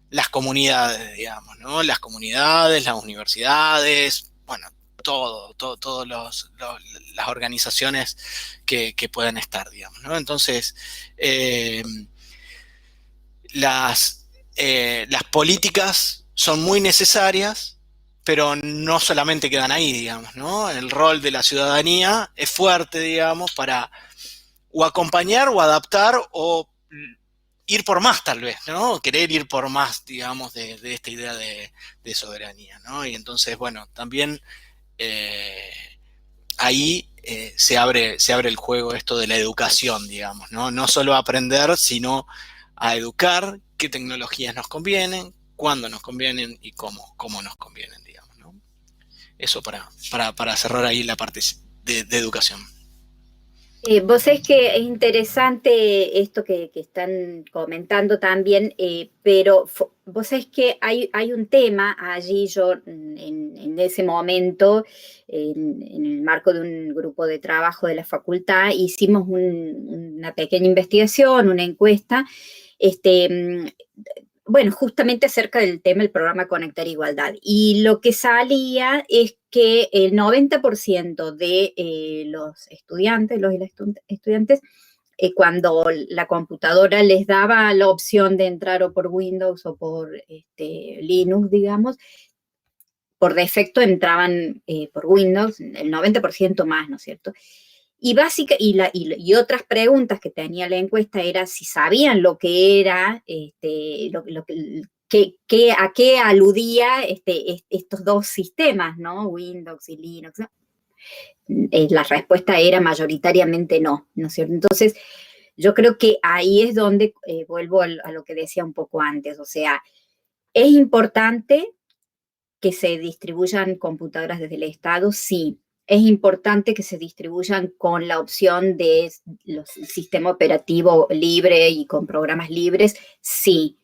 S5: las comunidades, digamos, ¿no? Las comunidades, las universidades, bueno, todas las organizaciones que puedan estar, digamos, ¿no? Entonces, las políticas son muy necesarias, pero no solamente quedan ahí, digamos, ¿no? El rol de la ciudadanía es fuerte, digamos, para o acompañar o adaptar o ir por más, tal vez, ¿no? Querer ir por más, digamos, de esta idea de soberanía, ¿no? Y entonces, bueno, también ahí se abre el juego esto de la educación, digamos, ¿no? No solo a aprender, sino a educar qué tecnologías nos convienen, cuándo nos convienen y cómo nos convienen, digamos, ¿no? Eso para cerrar ahí la parte de educación.
S3: Vos sabés que es interesante esto que están comentando también, pero vos sabés que hay un tema allí. Yo en ese momento, en el marco de un grupo de trabajo de la facultad, hicimos una pequeña investigación, una encuesta, bueno, justamente acerca del tema del programa Conectar Igualdad. Y lo que salía es que el 90% de los estudiantes, cuando la computadora les daba la opción de entrar o por Windows o por Linux, digamos, por defecto entraban por Windows, el 90% más, ¿no es cierto? Y otras preguntas que tenía la encuesta era si sabían lo que era, a qué aludía estos dos sistemas, ¿no? Windows y Linux, ¿no? La respuesta era mayoritariamente no, ¿no es cierto? Entonces, yo creo que ahí es donde vuelvo a lo que decía un poco antes. O sea, es importante que se distribuyan computadoras desde el Estado, sí. Es importante que se distribuyan con la opción de sistema operativo libre y con programas libres, sí.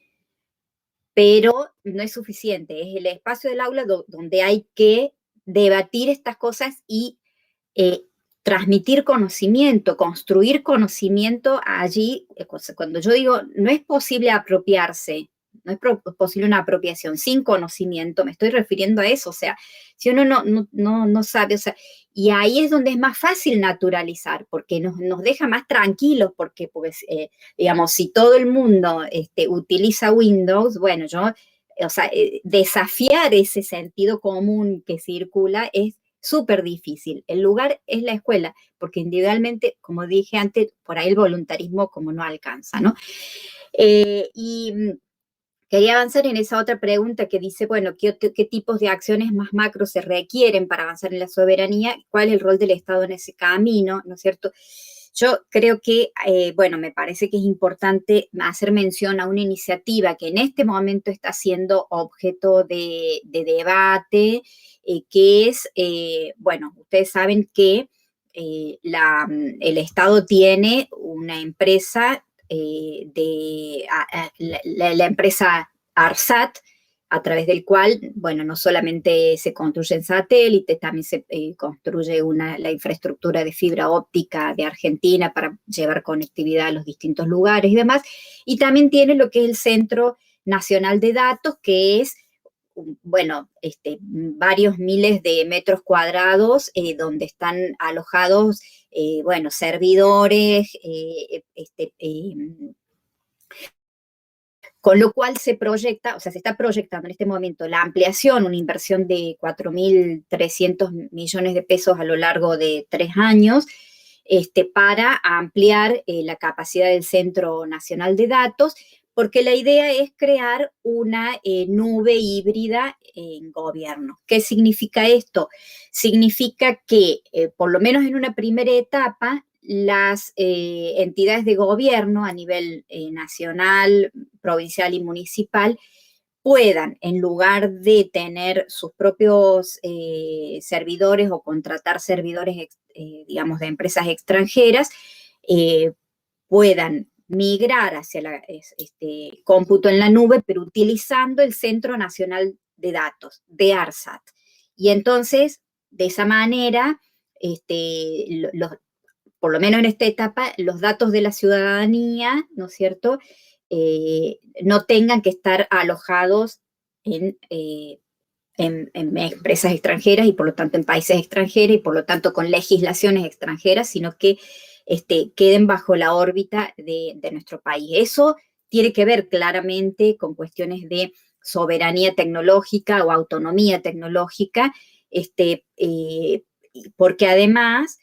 S3: Pero no es suficiente. Es el espacio del aula donde hay que debatir estas cosas y transmitir conocimiento, construir conocimiento allí. Cuando yo digo, no es posible apropiarse, no es posible una apropiación sin conocimiento, me estoy refiriendo a eso, o sea, si uno no sabe, o sea, y ahí es donde es más fácil naturalizar, porque nos deja más tranquilos, porque pues, digamos, si todo el mundo utiliza Windows, bueno, o sea, desafiar ese sentido común que circula es súper difícil. El lugar es la escuela, porque individualmente, como dije antes, por ahí el voluntarismo como no alcanza, ¿no? Y quería avanzar en esa otra pregunta que dice, bueno, ¿qué tipos de acciones más macro se requieren para avanzar en la soberanía? ¿Cuál es el rol del Estado en ese camino? ¿No es cierto? Yo creo que, bueno, me parece que es importante hacer mención a una iniciativa que en este momento está siendo objeto de debate, que es, bueno, ustedes saben que el Estado tiene una empresa, la empresa ARSAT, a través del cual, bueno, no solamente se construyen satélites, también se construye la infraestructura de fibra óptica de Argentina para llevar conectividad a los distintos lugares y demás, y también tiene lo que es el Centro Nacional de Datos, que es, bueno, varios miles de metros cuadrados donde están alojados, bueno, servidores, con lo cual se proyecta, o sea, se está proyectando en este momento la ampliación, una inversión de 4.300 millones de pesos a lo largo de 3 años, para ampliar la capacidad del Centro Nacional de Datos, porque la idea es crear una nube híbrida en gobierno. ¿Qué significa esto? Significa que, por lo menos en una primera etapa, las entidades de gobierno a nivel nacional, provincial y municipal puedan, en lugar de tener sus propios servidores o contratar servidores, digamos, de empresas extranjeras, puedan migrar hacia cómputo en la nube, pero utilizando el Centro Nacional de Datos, de ARSAT. Y entonces, de esa manera, por lo menos en esta etapa, los datos de la ciudadanía, ¿no es cierto?, no tengan que estar alojados en empresas extranjeras y por lo tanto en países extranjeros y por lo tanto con legislaciones extranjeras, sino que queden bajo la órbita de nuestro país. Eso tiene que ver claramente con cuestiones de soberanía tecnológica o autonomía tecnológica, porque además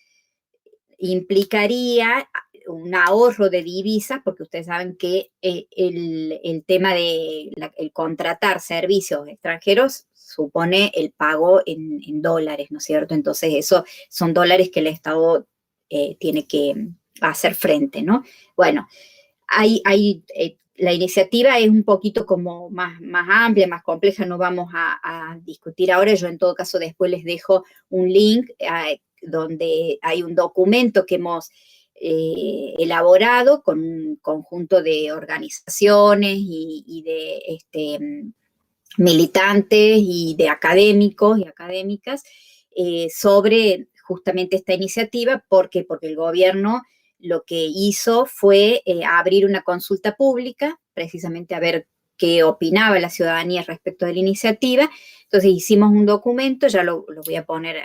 S3: implicaría un ahorro de divisas, porque ustedes saben que el tema de el contratar servicios extranjeros supone el pago en dólares, ¿no es cierto? Entonces, eso son dólares que el Estado tiene que hacer frente, ¿no? Bueno, la iniciativa es un poquito como más amplia, más compleja, no vamos a discutir ahora. Yo en todo caso después les dejo un link donde hay un documento que hemos elaborado con un conjunto de organizaciones y de militantes y de académicos y académicas sobre justamente esta iniciativa. Porque el gobierno lo que hizo fue abrir una consulta pública, precisamente a ver qué opinaba la ciudadanía respecto de la iniciativa. Entonces hicimos un documento, ya lo voy a poner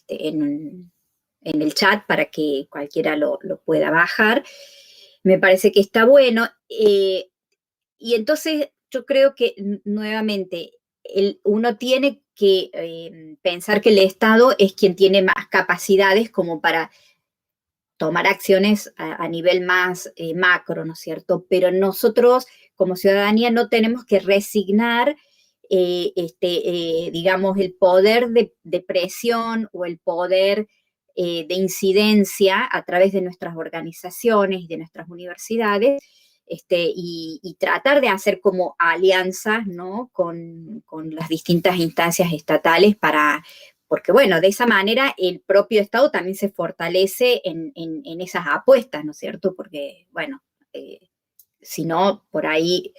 S3: en el chat para que cualquiera lo pueda bajar. Me parece que está bueno. Y entonces yo creo que nuevamente uno tiene que pensar que el Estado es quien tiene más capacidades como para tomar acciones a nivel más macro, ¿no es cierto? Pero nosotros como ciudadanía no tenemos que resignar, digamos, el poder de presión o el poder de incidencia a través de nuestras organizaciones y de nuestras universidades, y tratar de hacer como alianzas, ¿no?, con las distintas instancias estatales porque, bueno, de esa manera el propio Estado también se fortalece en esas apuestas, ¿no es cierto? Porque, bueno, si no, por ahí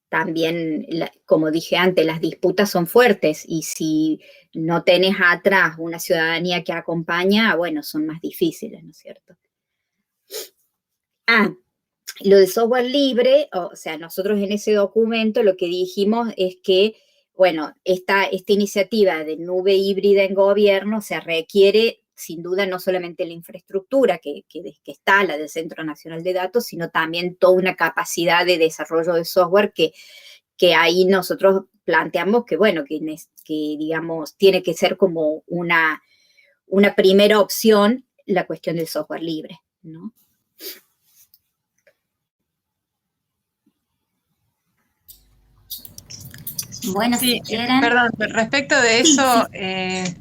S3: también, como dije antes, las disputas son fuertes y si no tenés atrás una ciudadanía que acompaña, bueno, son más difíciles, ¿no es cierto? Lo de software libre, o sea, nosotros en ese documento lo que dijimos es que, bueno, esta iniciativa de nube híbrida en gobierno se requiere, sin duda, no solamente la infraestructura que está, la del Centro Nacional de Datos, sino también toda una capacidad de desarrollo de software que ahí nosotros planteamos que, bueno, que digamos, tiene que ser como una primera opción la cuestión del software libre, ¿no?
S1: Bueno,
S4: sí,
S1: si quieren.
S4: Perdón, respecto de eso,
S1: Sí.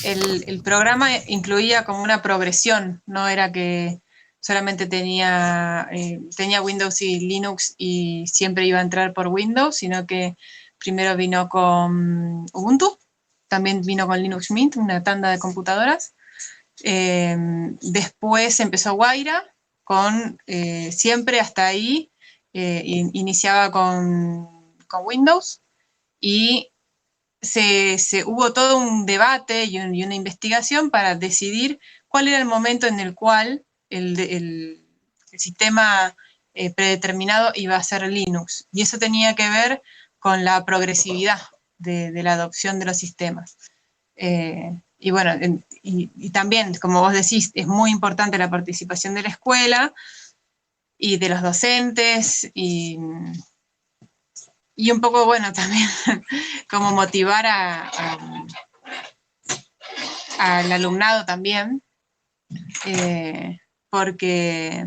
S4: El programa incluía como una progresión, no era que solamente tenía Windows y Linux y siempre iba a entrar por Windows, sino que primero vino con Ubuntu, también vino con Linux Mint, una tanda de computadoras. Después empezó Guaira, siempre hasta ahí iniciaba con Windows, y hubo todo un debate y una investigación para decidir cuál era el momento en el cual el sistema predeterminado iba a ser Linux. Y eso tenía que ver con la progresividad de la adopción de los sistemas. Y bueno, y también, como vos decís, es muy importante la participación de la escuela y de los docentes y un poco, bueno, también como motivar al alumnado también, porque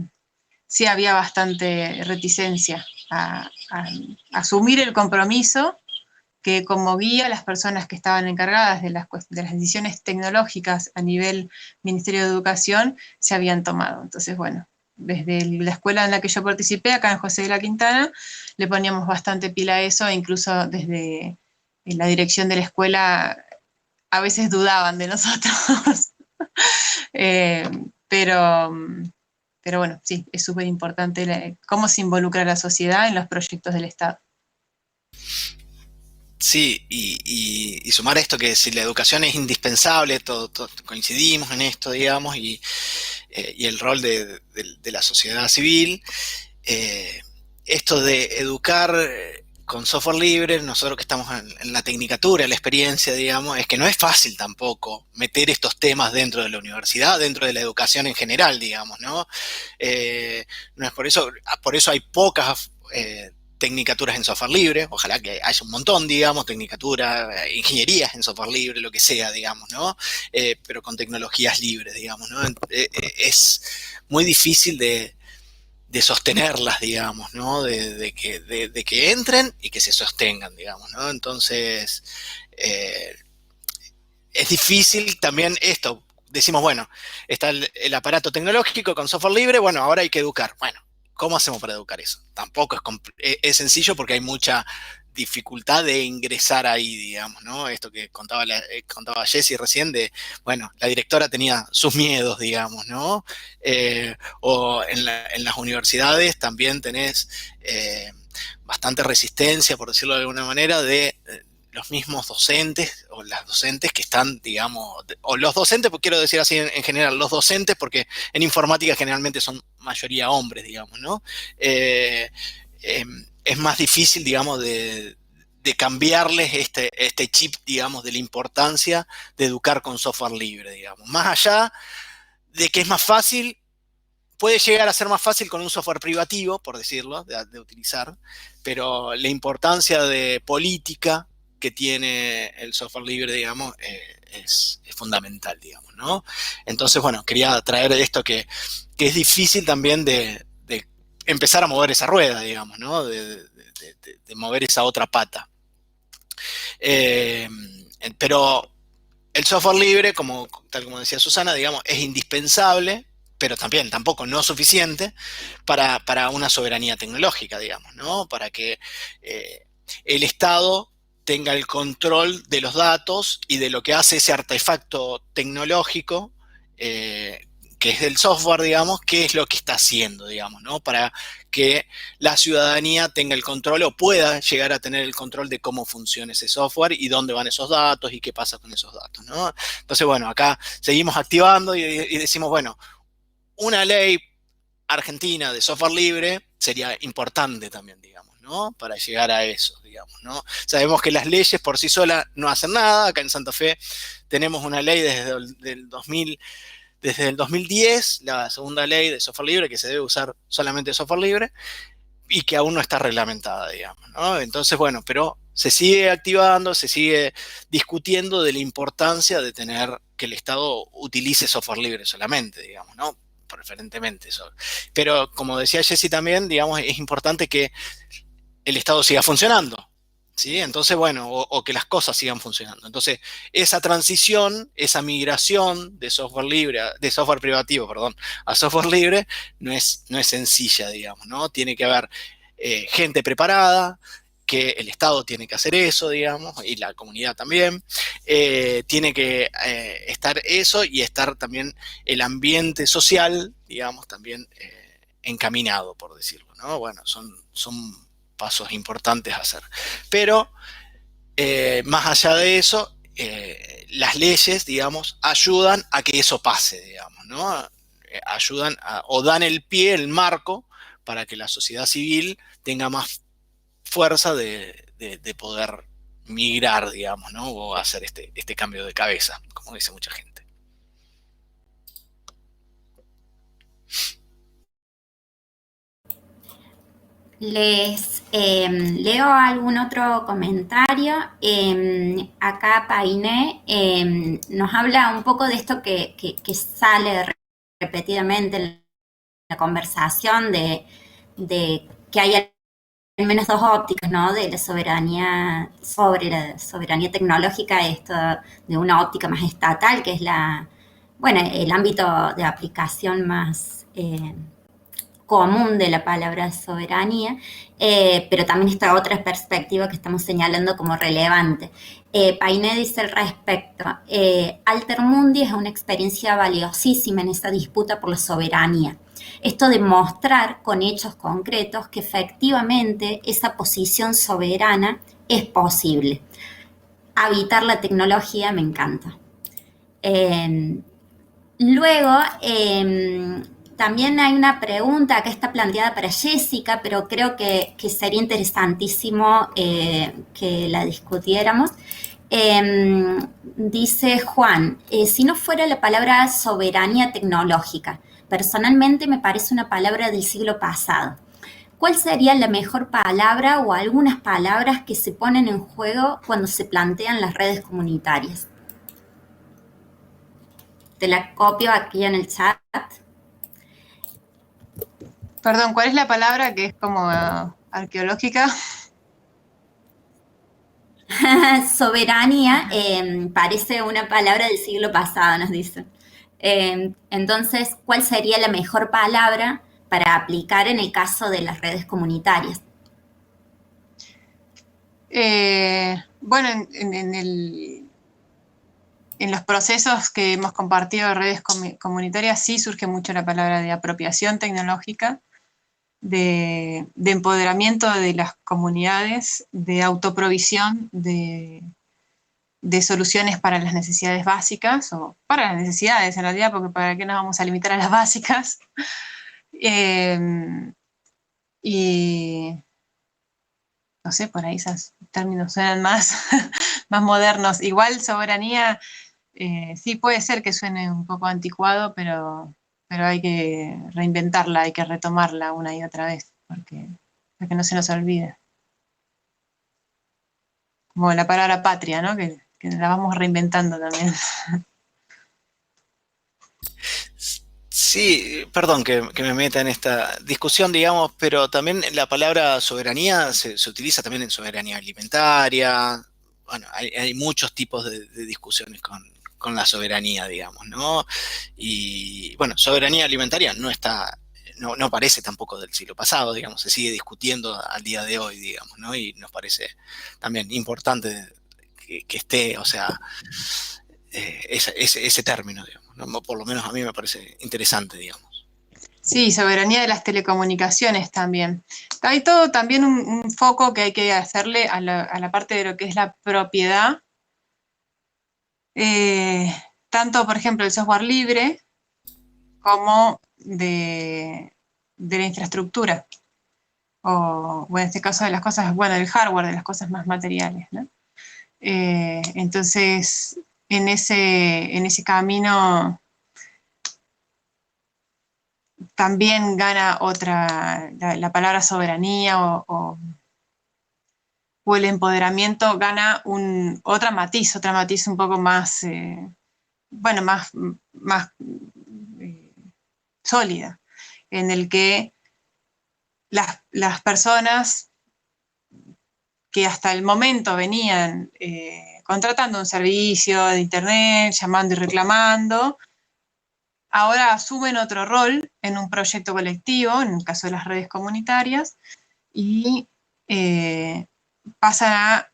S4: sí había bastante reticencia a asumir el compromiso que como guía las personas que estaban encargadas de las decisiones tecnológicas a nivel Ministerio de Educación se habían tomado. Entonces, bueno, desde la escuela en la que yo participé, acá en José de la Quintana, le poníamos bastante pila a eso, e incluso desde la dirección de la escuela a veces dudaban de nosotros. pero bueno, sí, es súper importante cómo se involucra la sociedad en los proyectos del Estado.
S5: Sí, y sumar esto que si la educación es indispensable, todos coincidimos en esto, digamos, y el rol de la sociedad civil, esto de educar con software libre, nosotros que estamos en la tecnicatura, la experiencia, digamos, es que no es fácil tampoco meter estos temas dentro de la universidad, dentro de la educación en general, digamos, ¿no? No es por eso hay pocas tecnicaturas en software libre, ojalá que haya un montón, digamos, tecnicatura, ingenierías en software libre, lo que sea, digamos, ¿no? Pero con tecnologías libres, digamos, ¿no? Es muy difícil de sostenerlas, digamos, ¿no? De que entren y que se sostengan, digamos, ¿no? Entonces, es difícil también esto. Decimos, bueno, está el aparato tecnológico con software libre, bueno, ahora hay que educar. Bueno, ¿cómo hacemos para educar eso? Tampoco es sencillo porque hay mucha dificultad de ingresar ahí, digamos, ¿no? Esto que contaba Jessie recién de, bueno, la directora tenía sus miedos, digamos, ¿no? O en las universidades también tenés bastante resistencia, por decirlo de alguna manera, de los mismos docentes o las docentes que están, digamos, o los docentes, pues quiero decir así en general, los docentes, porque en informática generalmente son mayoría hombres, digamos, ¿no? Es más difícil, digamos, de cambiarles este chip, digamos, de la importancia de educar con software libre, digamos. Más allá de que es más fácil, puede llegar a ser más fácil con un software privativo, por decirlo, de utilizar, pero la importancia de política que tiene el software libre, digamos, es fundamental, digamos, ¿no? Entonces, bueno, quería traer esto que es difícil también de empezar a mover esa rueda, digamos, ¿no? De mover esa otra pata. Pero el software libre, tal como decía Susana, digamos, es indispensable, pero también tampoco no suficiente para una soberanía tecnológica, digamos, ¿no? Para que el Estado tenga el control de los datos y de lo que hace ese artefacto tecnológico, que es el software, digamos, qué es lo que está haciendo, digamos, ¿no? Para que la ciudadanía tenga el control o pueda llegar a tener el control de cómo funciona ese software y dónde van esos datos y qué pasa con esos datos, ¿no? Entonces, bueno, acá seguimos activando y decimos, bueno, una ley Argentina de software libre sería importante también, digamos, ¿no? Para llegar a eso, digamos, ¿no? Sabemos que las leyes por sí solas no hacen nada. Acá en Santa Fe tenemos una ley desde el 2010, la segunda ley de software libre, que se debe usar solamente software libre, y que aún no está reglamentada, digamos, ¿no? Entonces, bueno, pero se sigue activando, se sigue discutiendo de la importancia de tener que el Estado utilice software libre solamente, digamos, ¿no? Preferentemente eso. Pero como decía Jessy también, digamos, es importante que el Estado siga funcionando, ¿sí? Entonces, bueno, o que las cosas sigan funcionando. Entonces, esa transición, esa migración de software libre, de software privativo, perdón, a software libre, no es sencilla, digamos, ¿no? Tiene que haber gente preparada, que el Estado tiene que hacer eso, digamos, y la comunidad también. Tiene que estar eso y estar también el ambiente social, digamos, también encaminado, por decirlo, ¿no? Bueno, son pasos importantes a hacer. Pero más allá de eso, las leyes, digamos, ayudan a que eso pase, digamos, ¿no? Ayudan o dan el pie, el marco, para que la sociedad civil tenga más fuerza de poder migrar, digamos, ¿no? O hacer este cambio de cabeza, como dice mucha gente.
S1: Les leo algún otro comentario. Acá Painé nos habla un poco de esto que sale repetidamente en la conversación de que hay al menos dos ópticas, ¿no? De la soberanía, sobre la soberanía tecnológica, esto de una óptica más estatal, que es el ámbito de aplicación más común de la palabra soberanía, pero también esta otra perspectiva que estamos señalando como relevante. Painé dice al respecto, Altermundi es una experiencia valiosísima en esta disputa por la soberanía. Esto de mostrar con hechos concretos que efectivamente esa posición soberana es posible. Habitar la tecnología me encanta. Luego, también hay una pregunta que está planteada para Jessica, pero creo que sería interesantísimo que la discutiéramos. Dice Juan, si no fuera la palabra soberanía tecnológica, personalmente me parece una palabra del siglo pasado. ¿Cuál sería la mejor palabra o algunas palabras que se ponen en juego cuando se plantean las redes comunitarias? Te la copio aquí en el chat.
S4: Perdón, ¿cuál es la palabra que es como arqueológica?
S1: Soberanía parece una palabra del siglo pasado, nos dicen. Entonces, ¿cuál sería la mejor palabra para aplicar en el caso de las redes comunitarias?
S4: Bueno, en los procesos que hemos compartido de redes comunitarias sí surge mucho la palabra de apropiación tecnológica, de empoderamiento de las comunidades, de autoprovisión de soluciones para las necesidades básicas, o para las necesidades en realidad, porque ¿para qué nos vamos a limitar a las básicas? Y no sé, por ahí esos términos suenan más, más modernos. Igual soberanía, sí puede ser que suene un poco anticuado, pero hay que reinventarla, hay que retomarla una y otra vez, para que no se nos olvide. Como la palabra patria, ¿no? Que la vamos reinventando también.
S5: Sí, perdón que me meta en esta discusión, digamos, pero también la palabra soberanía se utiliza también en soberanía alimentaria. Bueno, hay muchos tipos de discusiones con la soberanía, digamos, ¿no? Y bueno, soberanía alimentaria no parece tampoco del siglo pasado, digamos, se sigue discutiendo al día de hoy, digamos, ¿no? Y nos parece también importante que esté, o sea, ese término, digamos, ¿no? Por lo menos a mí me parece interesante, digamos.
S4: Sí, soberanía de las telecomunicaciones también. Hay todo también un foco que hay que hacerle a la parte de lo que es la propiedad. Tanto, por ejemplo, el software libre como de de la infraestructura, o en este caso de las cosas, bueno, del hardware, de las cosas más materiales, ¿no? Entonces, en ese camino también gana la palabra soberanía o el empoderamiento gana otra matiz un poco más, bueno, más sólida, en el que las personas que hasta el momento venían contratando un servicio de internet, llamando y reclamando, ahora asumen otro rol en un proyecto colectivo, en el caso de las redes comunitarias, y pasan a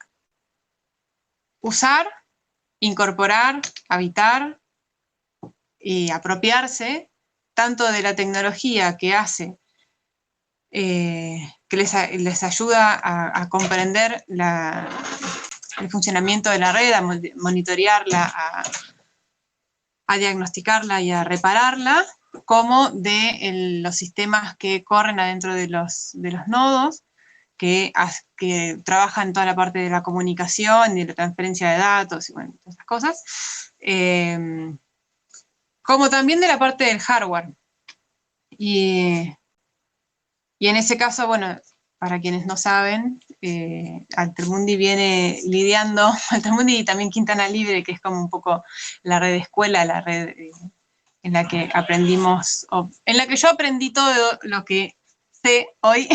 S4: usar, incorporar, habitar y apropiarse tanto de la tecnología que hace, que les ayuda a comprender el funcionamiento de la red, a monitorearla, a diagnosticarla y a repararla, como de los sistemas que corren adentro de los nodos, que trabajan toda la parte de la comunicación y de la transferencia de datos y bueno, todas esas cosas, como también de la parte del hardware. Y en ese caso, bueno, para quienes no saben, Altermundi viene lidiando, Altermundi y también Quintana Libre, que es como un poco la red de escuela, la red en la que aprendimos, en la que yo aprendí todo lo que sé hoy.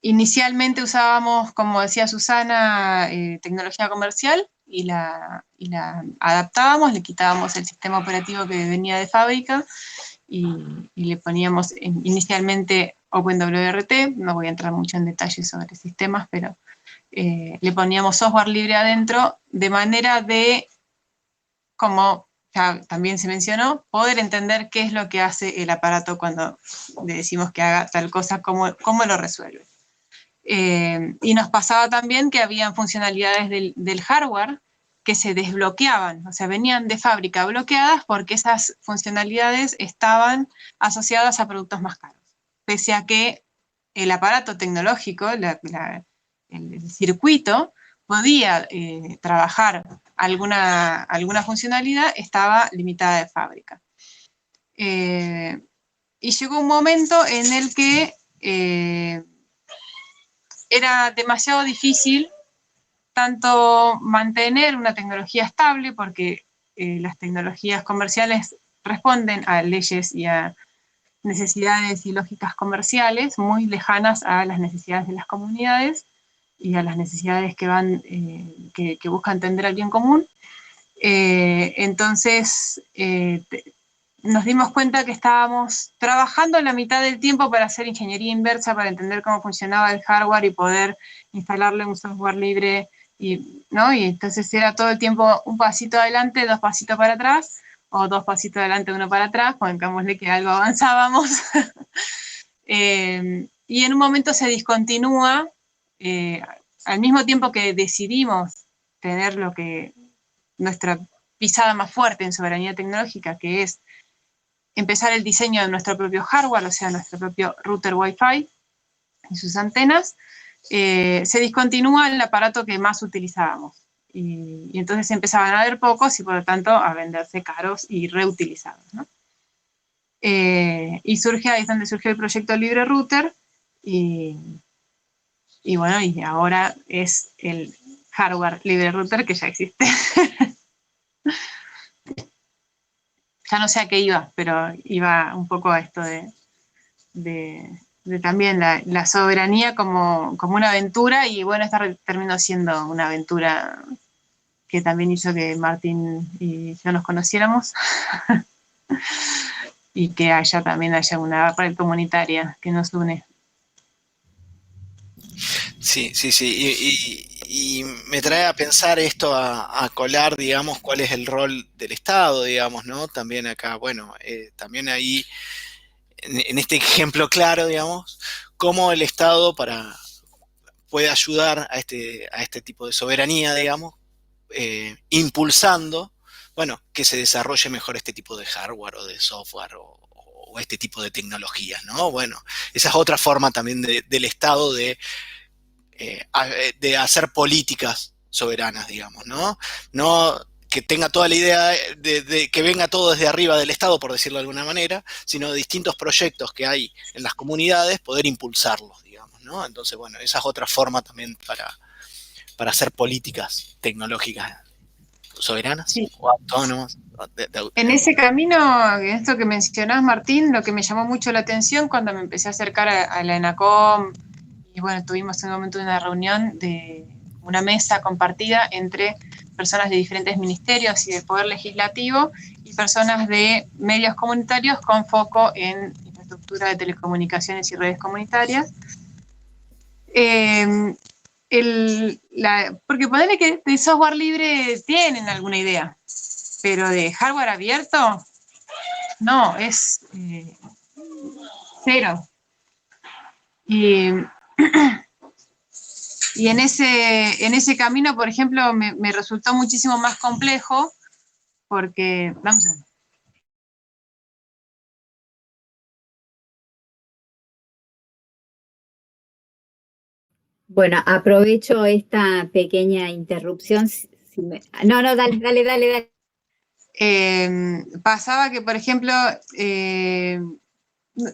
S4: Inicialmente usábamos, como decía Susana, tecnología comercial y la adaptábamos, le quitábamos el sistema operativo que venía de fábrica y le poníamos inicialmente OpenWRT, no voy a entrar mucho en detalles sobre sistemas, pero le poníamos software libre adentro de manera de, como ya también se mencionó, poder entender qué es lo que hace el aparato cuando le decimos que haga tal cosa, cómo lo resuelve. Y nos pasaba también que habían funcionalidades del hardware que se desbloqueaban, o sea, venían de fábrica bloqueadas porque esas funcionalidades estaban asociadas a productos más caros, pese a que el aparato tecnológico, el circuito, podía trabajar alguna funcionalidad, estaba limitada de fábrica. Y llegó un momento en el que era demasiado difícil tanto mantener una tecnología estable, porque las tecnologías comerciales responden a leyes y a necesidades y lógicas comerciales muy lejanas a las necesidades de las comunidades y a las necesidades que buscan entender al bien común. Entonces, nos dimos cuenta que estábamos trabajando la mitad del tiempo para hacer ingeniería inversa, para entender cómo funcionaba el hardware y poder instalarle un software libre, ¿no? Y entonces era todo el tiempo un pasito adelante, dos pasitos para atrás, o dos pasitos adelante, uno para atrás, pongámosle que algo avanzábamos. Y en un momento se discontinúa, al mismo tiempo que decidimos tener nuestra pisada más fuerte en soberanía tecnológica, que es empezar el diseño de nuestro propio hardware, o sea, nuestro propio router Wi-Fi y sus antenas, se discontinúa el aparato que más utilizábamos. Y entonces empezaban a haber pocos y por lo tanto a venderse caros y reutilizados, ¿no? Y ahí es donde surgió el proyecto Libre Router y bueno, y ahora es el hardware Libre Router que ya existe. Ya no sé a qué iba, pero iba un poco a esto de también la soberanía como una aventura, y bueno, esta terminó siendo una aventura que también hizo que Martín y yo nos conociéramos y que también haya una red comunitaria que nos une.
S5: Sí. Y me trae a pensar esto, a colar, digamos, cuál es el rol del Estado, digamos, ¿no? También acá, bueno, también ahí, en este ejemplo claro, digamos, cómo el Estado puede ayudar a este tipo de soberanía, digamos, impulsando, bueno, que se desarrolle mejor este tipo de hardware o de software o este tipo de tecnologías, ¿no? Bueno, esa es otra forma también del Estado de hacer políticas soberanas, digamos, ¿no? No que tenga toda la idea de que venga todo desde arriba del Estado, por decirlo de alguna manera, sino de distintos proyectos que hay en las comunidades, poder impulsarlos, digamos, ¿no? Entonces, bueno, esa es otra forma también para hacer políticas tecnológicas soberanas
S4: Sí.
S5: o autónomas.
S4: En ese camino, esto que mencionás, Martín, lo que me llamó mucho la atención cuando me empecé a acercar a la ENACOM, y bueno, tuvimos en un momento una reunión de una mesa compartida entre personas de diferentes ministerios y del Poder Legislativo y personas de medios comunitarios con foco en infraestructura de telecomunicaciones y redes comunitarias. Porque ponerle que de software libre tienen alguna idea, pero de hardware abierto, no, es cero. Y en ese camino, por ejemplo, me resultó muchísimo más complejo porque, vamos a ver.
S3: Bueno, aprovecho esta pequeña interrupción. No, dale.
S4: Pasaba que, por ejemplo,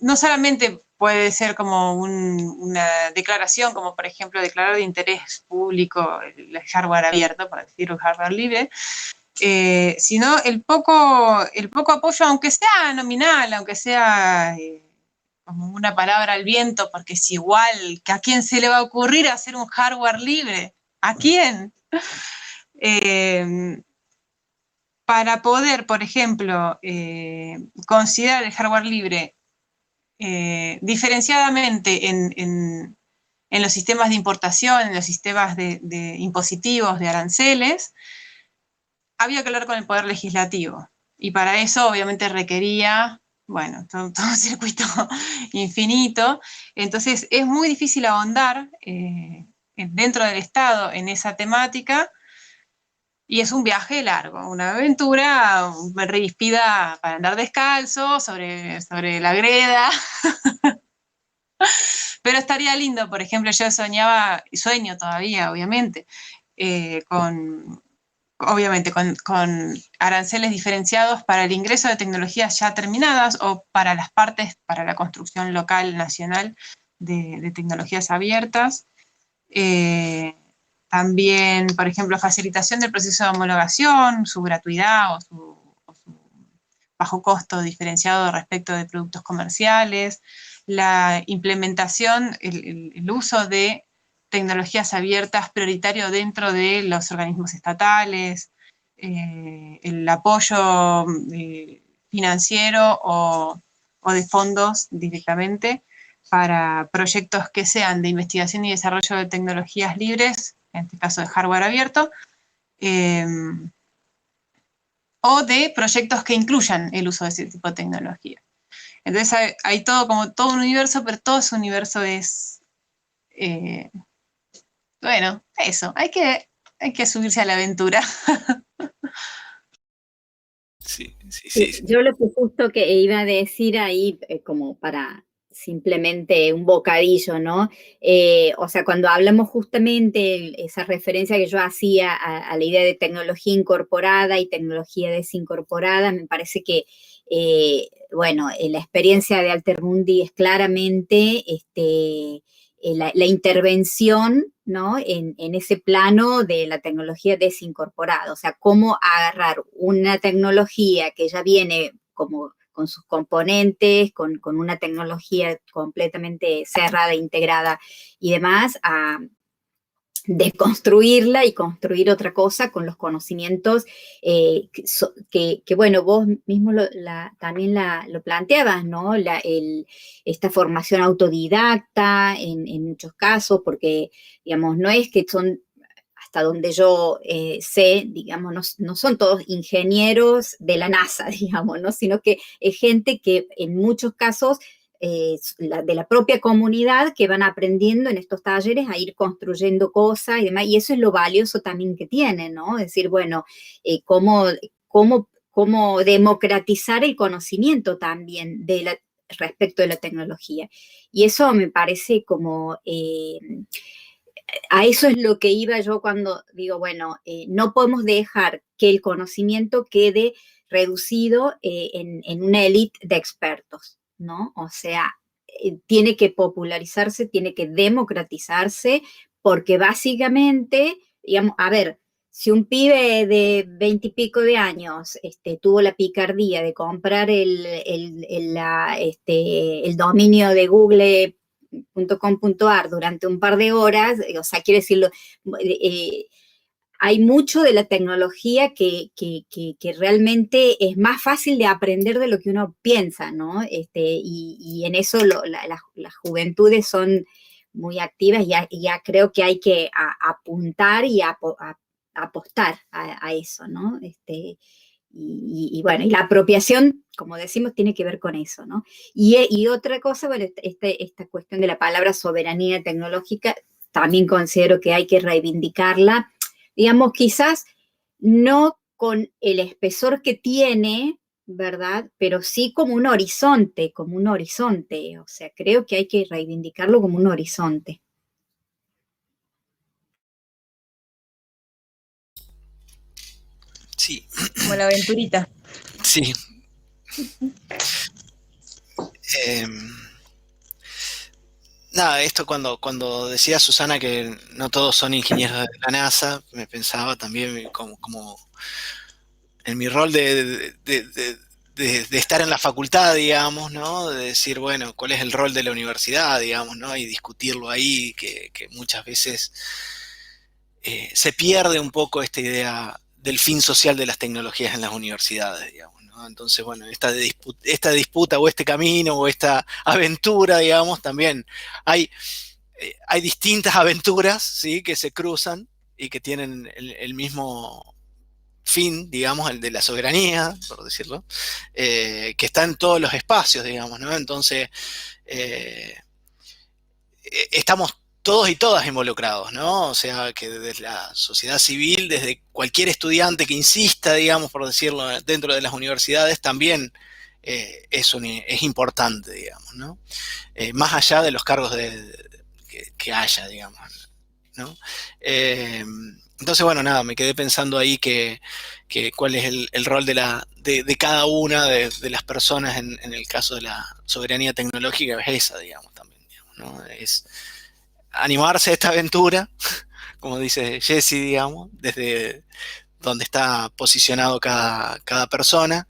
S4: no solamente puede ser como una declaración, como por ejemplo declarar de interés público el hardware abierto, para decir un hardware libre, sino el poco apoyo, aunque sea nominal, aunque sea como una palabra al viento, porque es igual, que ¿a quién se le va a ocurrir hacer un hardware libre? ¿A quién? Para poder, por ejemplo, considerar el hardware libre diferenciadamente en los sistemas de importación, en los sistemas de impositivos, de aranceles, había que hablar con el Poder Legislativo. Y para eso, obviamente, requería, bueno, todo un circuito infinito. Entonces, es muy difícil ahondar dentro del Estado en esa temática. Y es un viaje largo, una aventura ríspida para andar descalzo sobre la greda. Pero estaría lindo, por ejemplo, yo soñaba, y sueño todavía, obviamente, obviamente con aranceles diferenciados para el ingreso de tecnologías ya terminadas o para las partes, para la construcción local, nacional de tecnologías abiertas. También, por ejemplo, facilitación del proceso de homologación, su gratuidad o su bajo costo diferenciado respecto de productos comerciales, la implementación, el uso de tecnologías abiertas prioritario dentro de los organismos estatales, el apoyo financiero o de fondos directamente para proyectos que sean de investigación y desarrollo de tecnologías libres, en este caso de hardware abierto, o de proyectos que incluyan el uso de ese tipo de tecnología. Entonces hay todo un universo, pero todo ese universo es, bueno, eso, hay que subirse a la aventura.
S5: Sí.
S3: Yo lo que justo que iba a decir ahí, como para simplemente un bocadillo, ¿no? O sea, cuando hablamos justamente, esa referencia que yo hacía a la idea de tecnología incorporada y tecnología desincorporada, me parece que, bueno, la experiencia de Altermundi es claramente la intervención, ¿no? En ese plano de la tecnología desincorporada, o sea, cómo agarrar una tecnología que ya viene como con sus componentes, con una tecnología completamente cerrada, integrada y demás, a desconstruirla y construir otra cosa con los conocimientos que bueno, vos mismo también lo planteabas, ¿no? Esta formación autodidacta en muchos casos, porque, digamos, no es que son, hasta donde yo sé, digamos, no son todos ingenieros de la NASA, digamos, ¿no? Sino que es gente que en muchos casos de la propia comunidad que van aprendiendo en estos talleres a ir construyendo cosas y demás, y eso es lo valioso también que tienen, ¿no? Es decir, bueno, cómo cómo democratizar el conocimiento también respecto de la tecnología. Y eso me parece como, a eso es lo que iba yo cuando digo, bueno, no podemos dejar que el conocimiento quede reducido en una élite de expertos, ¿no? O sea, tiene que popularizarse, tiene que democratizarse, porque básicamente, digamos, a ver, si un pibe de 20 y pico de años tuvo la picardía de comprar el dominio de google.com.ar durante un par de horas, o sea, quiero decirlo, hay mucho de la tecnología que realmente es más fácil de aprender de lo que uno piensa, ¿no? Y en eso las juventudes son muy activas y ya creo que hay que apuntar y apostar a eso, ¿no? Y bueno, y la apropiación, como decimos, tiene que ver con eso, ¿no? Y otra cosa, bueno, esta cuestión de la palabra soberanía tecnológica, también considero que hay que reivindicarla, digamos, quizás no con el espesor que tiene, ¿verdad? Pero sí como un horizonte, o sea, creo que hay que reivindicarlo como un horizonte.
S5: Sí.
S4: Como la aventurita.
S5: Sí. Nada, esto cuando decía Susana que no todos son ingenieros de la NASA, me pensaba también como en mi rol de estar en la facultad, digamos, ¿no? De decir, bueno, cuál es el rol de la universidad, digamos, ¿no? Y discutirlo ahí, que muchas veces se pierde un poco esta idea del fin social de las tecnologías en las universidades, digamos, ¿no? Entonces, bueno, esta disputa o este camino o esta aventura, digamos, también hay distintas aventuras, ¿sí? Que se cruzan y que tienen el mismo fin, digamos, el de la soberanía, por decirlo, que está en todos los espacios, digamos, ¿no? Entonces, estamos todos y todas involucrados, ¿no? O sea, que desde la sociedad civil, desde cualquier estudiante que insista, digamos, por decirlo, dentro de las universidades, también es importante, digamos, ¿no? Más allá de los cargos que haya, digamos, ¿no? Entonces, bueno, nada, me quedé pensando ahí que cuál es el rol de cada una de las personas en el caso de la soberanía tecnológica, es esa, digamos, también, digamos, ¿no? Es animarse a esta aventura, como dice Jesse, digamos, desde donde está posicionado cada persona,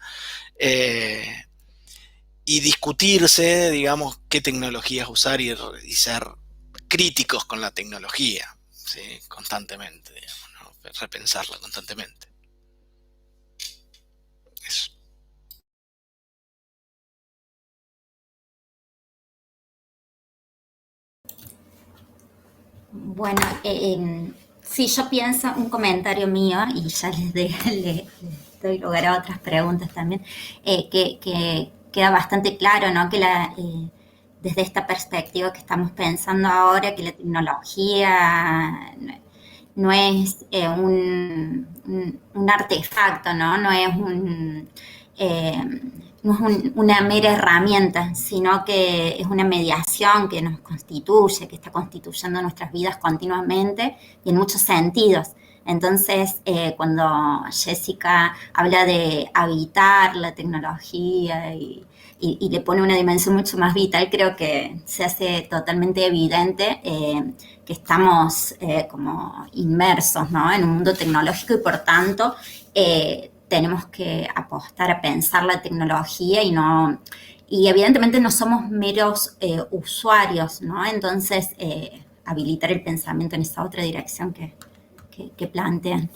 S5: y discutirse, digamos, qué tecnologías usar y ser críticos con la tecnología, ¿sí? Constantemente, digamos, ¿no? Repensarla constantemente. Eso.
S1: Bueno, sí, yo pienso, un comentario mío, y ya les doy lugar a otras preguntas también, que queda bastante claro, ¿no? Que desde esta perspectiva que estamos pensando ahora, que la tecnología no es un artefacto, ¿no? No es una mera herramienta, sino que es una mediación que nos constituye, que está constituyendo nuestras vidas continuamente y en muchos sentidos. Entonces, cuando Jessica habla de habitar la tecnología y le pone una dimensión mucho más vital, creo que se hace totalmente evidente que estamos como inmersos, ¿no? En un mundo tecnológico y por tanto tenemos que apostar a pensar la tecnología y evidentemente no somos meros usuarios, ¿no? Entonces habilitar el pensamiento en esa otra dirección que plantean.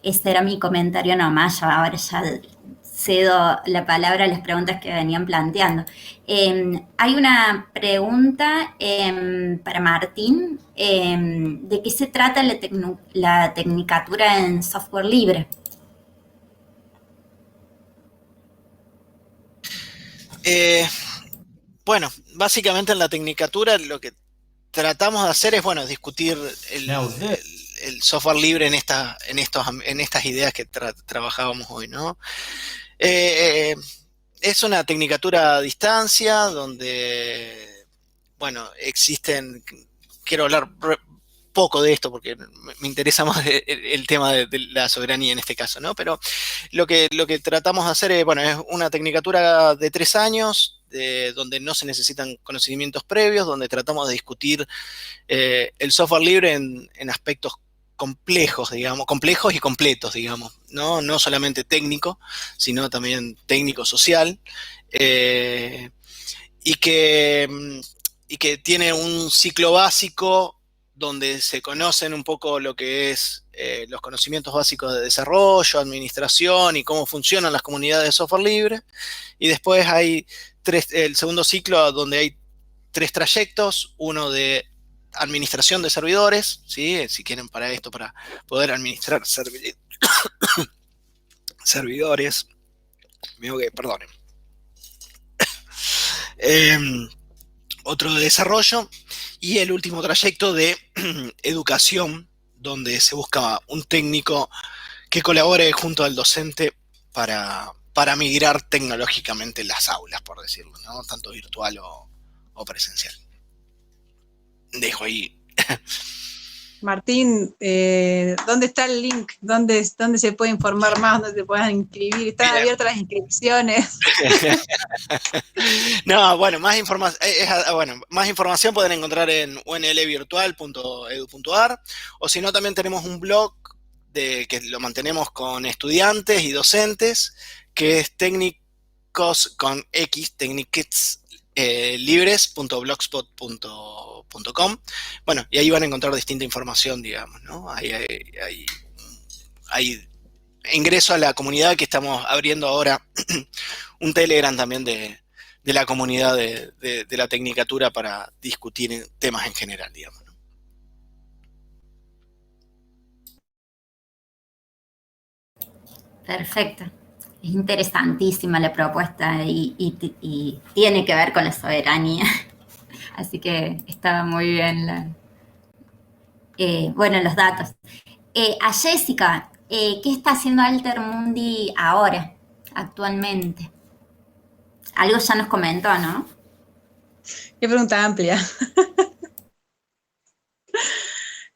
S1: Ese era mi comentario nomás, ahora ya cedo la palabra a las preguntas que venían planteando. Hay una pregunta para Martín, ¿de qué se trata la tecnicatura en software libre?
S5: Bueno, básicamente en la tecnicatura lo que tratamos de hacer es, bueno, discutir el software libre en estas ideas que trabajábamos hoy, ¿no? Es una tecnicatura a distancia donde, bueno, quiero hablar poco de esto porque me interesa más el tema de la soberanía en este caso, ¿no? Pero lo que tratamos de hacer es, bueno, es una tecnicatura de 3 años, donde no se necesitan conocimientos previos, donde tratamos de discutir el software libre en aspectos complejos, digamos, complejos y completos, digamos, no solamente técnico, sino también técnico-social, y que tiene un ciclo básico donde se conocen un poco lo que es los conocimientos básicos de desarrollo, administración y cómo funcionan las comunidades de software libre. Y después hay el segundo ciclo donde hay 3 trayectos, uno de administración de servidores, ¿sí? Si quieren para esto, para poder administrar servidores, perdonen. Otro de desarrollo y el último trayecto de educación, donde se busca un técnico que colabore junto al docente para migrar tecnológicamente las aulas, por decirlo, ¿no? Tanto virtual o presencial. Dejo ahí.
S4: Martín, ¿dónde está el link? ¿Dónde se puede informar más? ¿Dónde se puedan inscribir? ¿Están abiertas las inscripciones?
S5: No, bueno, más información pueden encontrar en unlvirtual.edu.ar, o si no, también tenemos un blog que lo mantenemos con estudiantes y docentes, que es técnicos con X, technics libres.blogspot.com. Bueno, y ahí van a encontrar distinta información, digamos, ¿no? Hay ingreso a la comunidad que estamos abriendo ahora, un Telegram también de la comunidad de la tecnicatura para discutir temas en general, digamos, ¿no?
S1: Perfecto. Es interesantísima la propuesta y tiene que ver con la soberanía. Así que estaba muy bien los datos. A Jessica, ¿qué está haciendo Altermundi ahora, actualmente? Algo ya nos comentó, ¿no?
S4: Qué pregunta amplia.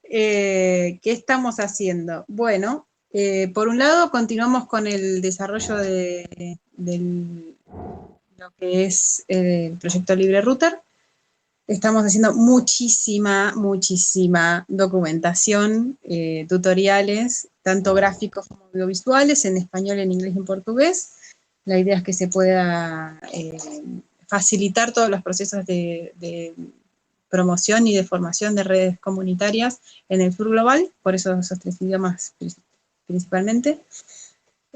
S4: ¿Qué estamos haciendo? Bueno, por un lado continuamos con el desarrollo de lo que es el proyecto Libre Router. Estamos haciendo muchísima documentación, tutoriales, tanto gráficos como audiovisuales, en español, en inglés y en portugués. La idea es que se pueda facilitar todos los procesos de promoción y de formación de redes comunitarias en el sur global, por eso esos 3 idiomas principalmente.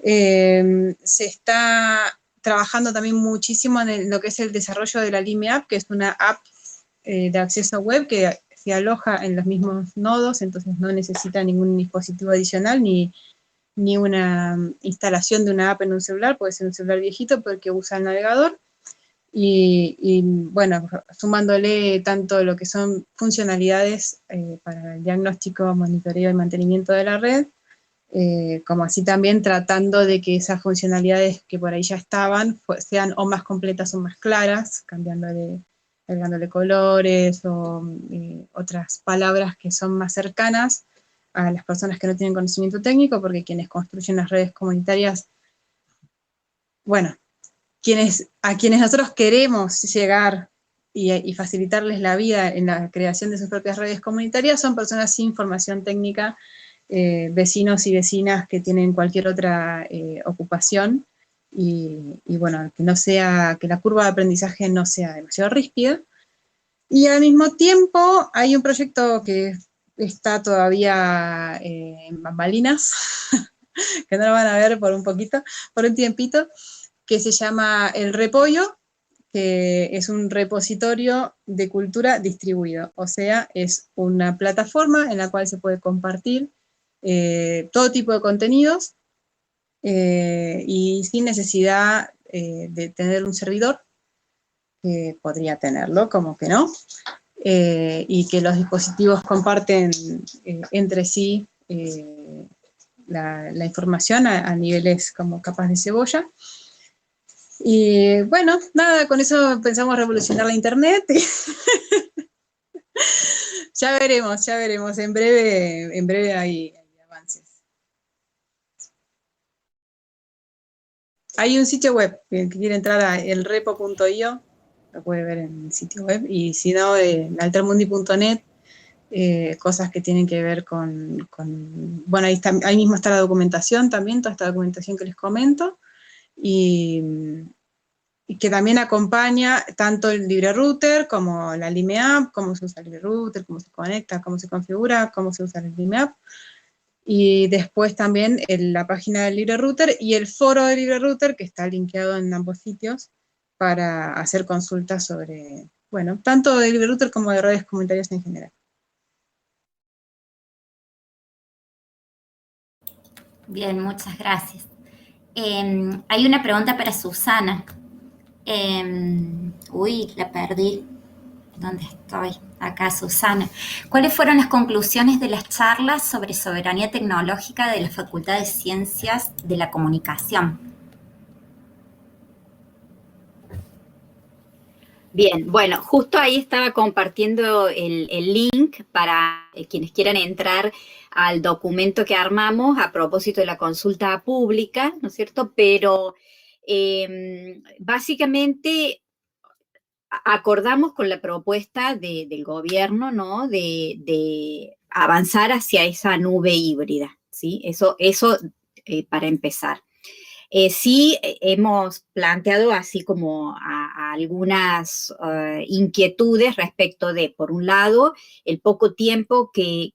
S4: Se está trabajando también muchísimo en lo que es el desarrollo de la Lime App, que es una app de acceso web que se aloja en los mismos nodos, entonces no necesita ningún dispositivo adicional ni una instalación de una app en un celular, puede ser un celular viejito porque usa el navegador. Y bueno, sumándole tanto lo que son funcionalidades para el diagnóstico, monitoreo y mantenimiento de la red, como así también tratando de que esas funcionalidades que por ahí ya estaban sean o más completas o más claras, agregándole colores o otras palabras que son más cercanas a las personas que no tienen conocimiento técnico, porque quienes construyen las redes comunitarias, bueno, a quienes nosotros queremos llegar y facilitarles la vida en la creación de sus propias redes comunitarias son personas sin formación técnica, vecinos y vecinas que tienen cualquier otra ocupación, y bueno, que la curva de aprendizaje no sea demasiado ríspida. Y al mismo tiempo hay un proyecto que está todavía en bambalinas, que no lo van a ver por un tiempito, que se llama El Repollo, que es un repositorio de cultura distribuido. O sea, es una plataforma en la cual se puede compartir todo tipo de contenidos y sin necesidad de tener un servidor, que podría tenerlo, como que no. y que los dispositivos comparten entre sí la información a niveles como capas de cebolla. Y bueno, nada, con eso pensamos revolucionar la internet. Ya veremos, en breve hay avances. Hay un sitio web, que quiere entrar a elrepo.io, lo puede ver en el sitio web, y si no, en altermundi.net, cosas que tienen que ver con bueno, ahí mismo está la documentación también, toda esta documentación que les comento, y que también acompaña tanto el LibreRouter como la LimeApp, cómo se usa el LibreRouter, cómo se conecta, cómo se configura, cómo se usa el LimeApp. Y después también la página del LibreRouter y el foro del LibreRouter, que está linkeado en ambos sitios, para hacer consultas sobre, bueno, tanto de LibreRouter como de redes comunitarias en general.
S1: Bien, muchas gracias. Hay una pregunta para Susana. Uy, la perdí. ¿Dónde estoy? Acá, Susana. ¿Cuáles fueron las conclusiones de las charlas sobre soberanía tecnológica de la Facultad de Ciencias de la Comunicación?
S3: Bien, bueno, justo ahí estaba compartiendo el link para quienes quieran entrar al documento que armamos a propósito de la consulta pública, ¿no es cierto? Pero básicamente acordamos con la propuesta del gobierno, ¿no? De avanzar hacia esa nube híbrida, ¿sí? Eso para empezar. Sí hemos planteado así como a algunas inquietudes respecto de, por un lado, el poco tiempo y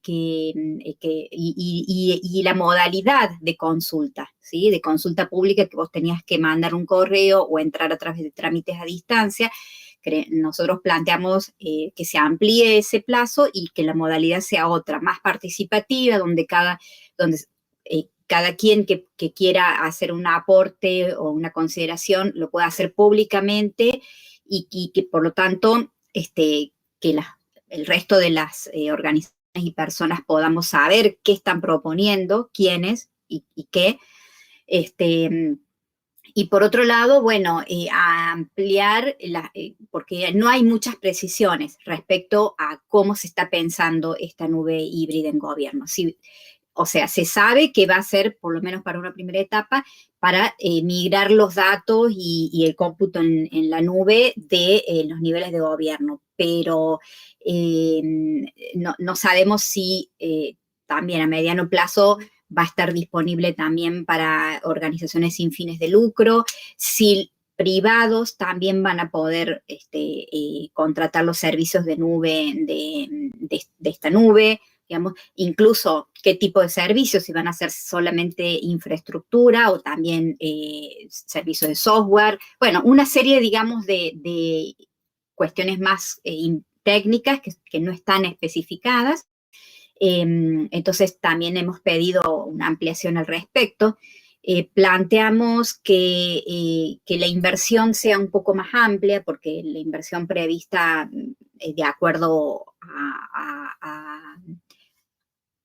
S3: la modalidad de consulta, ¿sí? De consulta pública, que vos tenías que mandar un correo o entrar a través de trámites a distancia. Nosotros planteamos que se amplíe ese plazo y que la modalidad sea otra, más participativa, donde cada quien que quiera hacer un aporte o una consideración lo pueda hacer públicamente y que por lo tanto que el resto de las organizaciones y personas podamos saber qué están proponiendo, quiénes y qué. Y por otro lado, bueno, a ampliar, porque no hay muchas precisiones respecto a cómo se está pensando esta nube híbrida en gobierno. Sí, o sea, se sabe que va a ser, por lo menos para una primera etapa, para migrar los datos y el cómputo en la nube de los niveles de gobierno, pero no sabemos si también a mediano plazo va a estar disponible también para organizaciones sin fines de lucro, si privados también van a poder contratar los servicios de nube de esta nube, digamos, incluso qué tipo de servicios, si van a ser solamente infraestructura o también servicios de software. Bueno, una serie, digamos, de cuestiones más técnicas que no están especificadas. Entonces también hemos pedido una ampliación al respecto. Planteamos que la inversión sea un poco más amplia, porque la inversión prevista, de acuerdo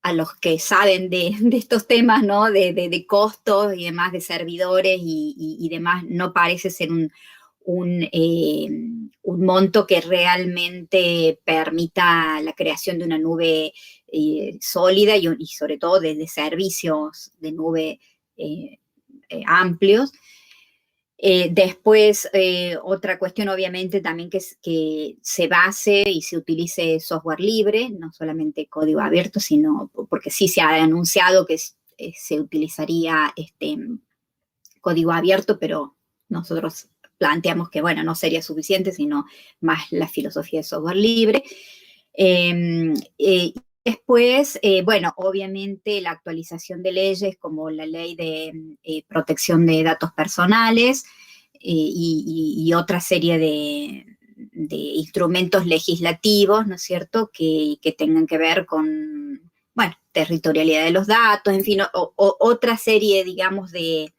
S3: a los que saben de estos temas, ¿no? De costos y demás, de servidores y demás, no parece ser un monto que realmente permita la creación de una nube sólida y sobre todo de servicios de nube amplios. Después, otra cuestión obviamente también que se base y se utilice software libre, no solamente código abierto, sino porque sí se ha anunciado que se utilizaría código abierto, pero nosotros planteamos que, bueno, no sería suficiente, sino más la filosofía de software libre. Después, bueno, obviamente la actualización de leyes como la ley de protección de datos personales y otra serie de instrumentos legislativos, ¿no es cierto?, que tengan que ver con, bueno, territorialidad de los datos, en fin, otra serie, digamos, de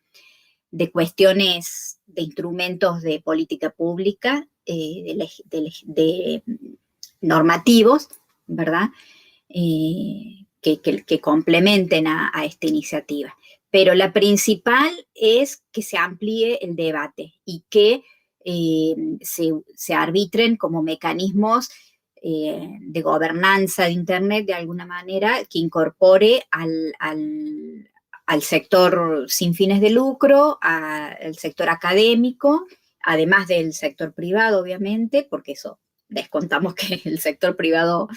S3: cuestiones, de instrumentos de política pública, de normativos, ¿verdad? Que complementen a esta iniciativa. Pero la principal es que se amplíe el debate y que se arbitren como mecanismos de gobernanza de Internet de alguna manera que incorpore al sector sin fines de lucro, al sector académico, además del sector privado, obviamente, porque eso descontamos que el sector privado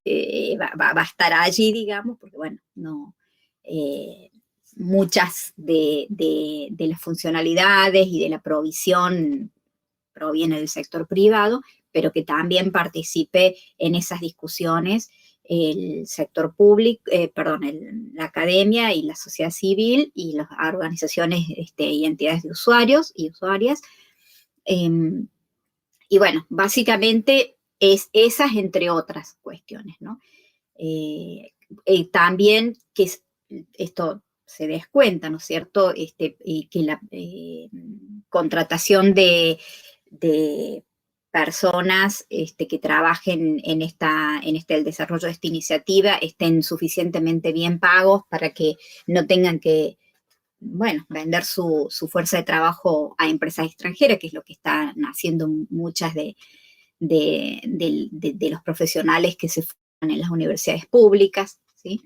S3: va a estar allí, digamos, porque bueno, no, muchas de las funcionalidades y de la provisión proviene del sector privado, pero que también participe en esas discusiones el sector público, la academia y la sociedad civil y las organizaciones y entidades de usuarios y usuarias. Y bueno, básicamente es esas entre otras cuestiones, ¿no? También que esto se descuenta, ¿no es cierto? Que la contratación de personas que trabajen en el desarrollo de esta iniciativa estén suficientemente bien pagos para que no tengan que, bueno, vender su fuerza de trabajo a empresas extranjeras, que es lo que están haciendo muchas de los profesionales que se forman en las universidades públicas, ¿sí?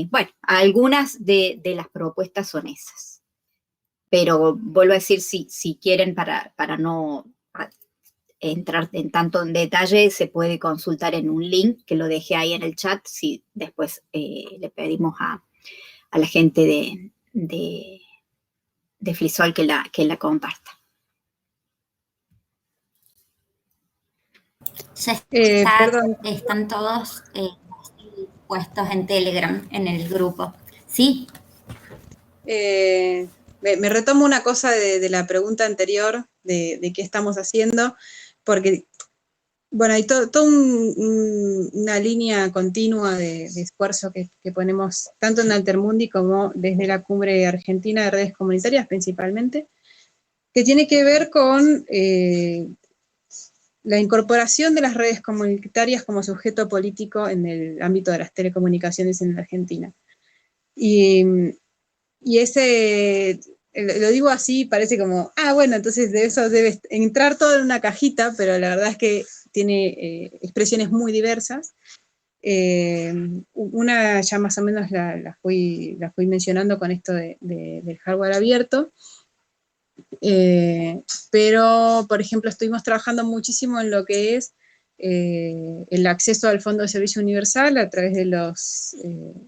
S3: Bueno, algunas de las propuestas son esas. Pero vuelvo a decir, si quieren, para no entrar en tanto en detalle, se puede consultar en un link que lo dejé ahí en el chat, si después le pedimos a la gente de FLISOL que la comparta.
S1: Están todos puestos en Telegram, en el grupo. ¿Sí?
S6: Me retomo una cosa de la pregunta anterior, de qué estamos haciendo, porque, bueno, hay toda una línea continua de esfuerzo que ponemos tanto en Altermundi como desde la Cumbre Argentina de Redes Comunitarias principalmente, que tiene que ver con la incorporación de las redes comunitarias como sujeto político en el ámbito de las telecomunicaciones en la Argentina. Y ese, lo digo así, parece como, bueno, entonces de eso debe entrar todo en una cajita, pero la verdad es que tiene expresiones muy diversas. Una ya más o menos la fui mencionando con esto del hardware abierto, pero, por ejemplo, estuvimos trabajando muchísimo en lo que es el acceso al Fondo de Servicio Universal a través de los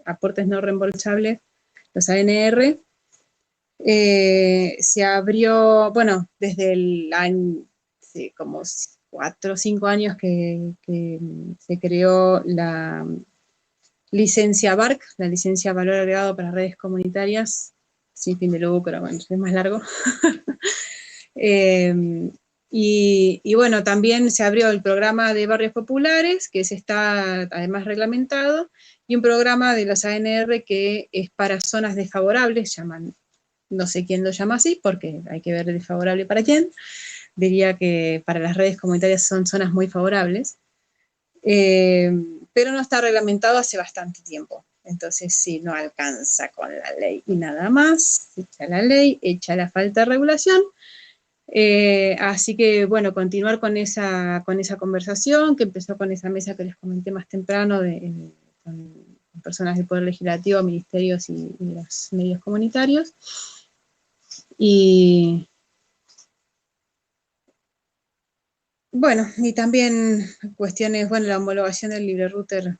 S6: aportes no reembolsables, los ANR. Se abrió, bueno, desde el año, sí, como 4 o 5 años que se creó la licencia BARC, la licencia Valor Agregado para Redes Comunitarias, sin fin de lucro, bueno, es más largo. Y bueno, también se abrió el programa de barrios populares, que se está además reglamentado, y un programa de los ANR que es para zonas desfavorables, llaman, no sé quién lo llama así, porque hay que ver desfavorable para quién. Diría que para las redes comunitarias son zonas muy favorables, pero no está reglamentado hace bastante tiempo. Entonces, si no alcanza con la ley y nada más, echa la ley, echa la falta de regulación. Así que, bueno, continuar con esa conversación que empezó con esa mesa que les comenté más temprano con personas del Poder Legislativo, ministerios y los medios comunitarios. Y bueno, y también cuestiones, bueno, la homologación del LibreRouter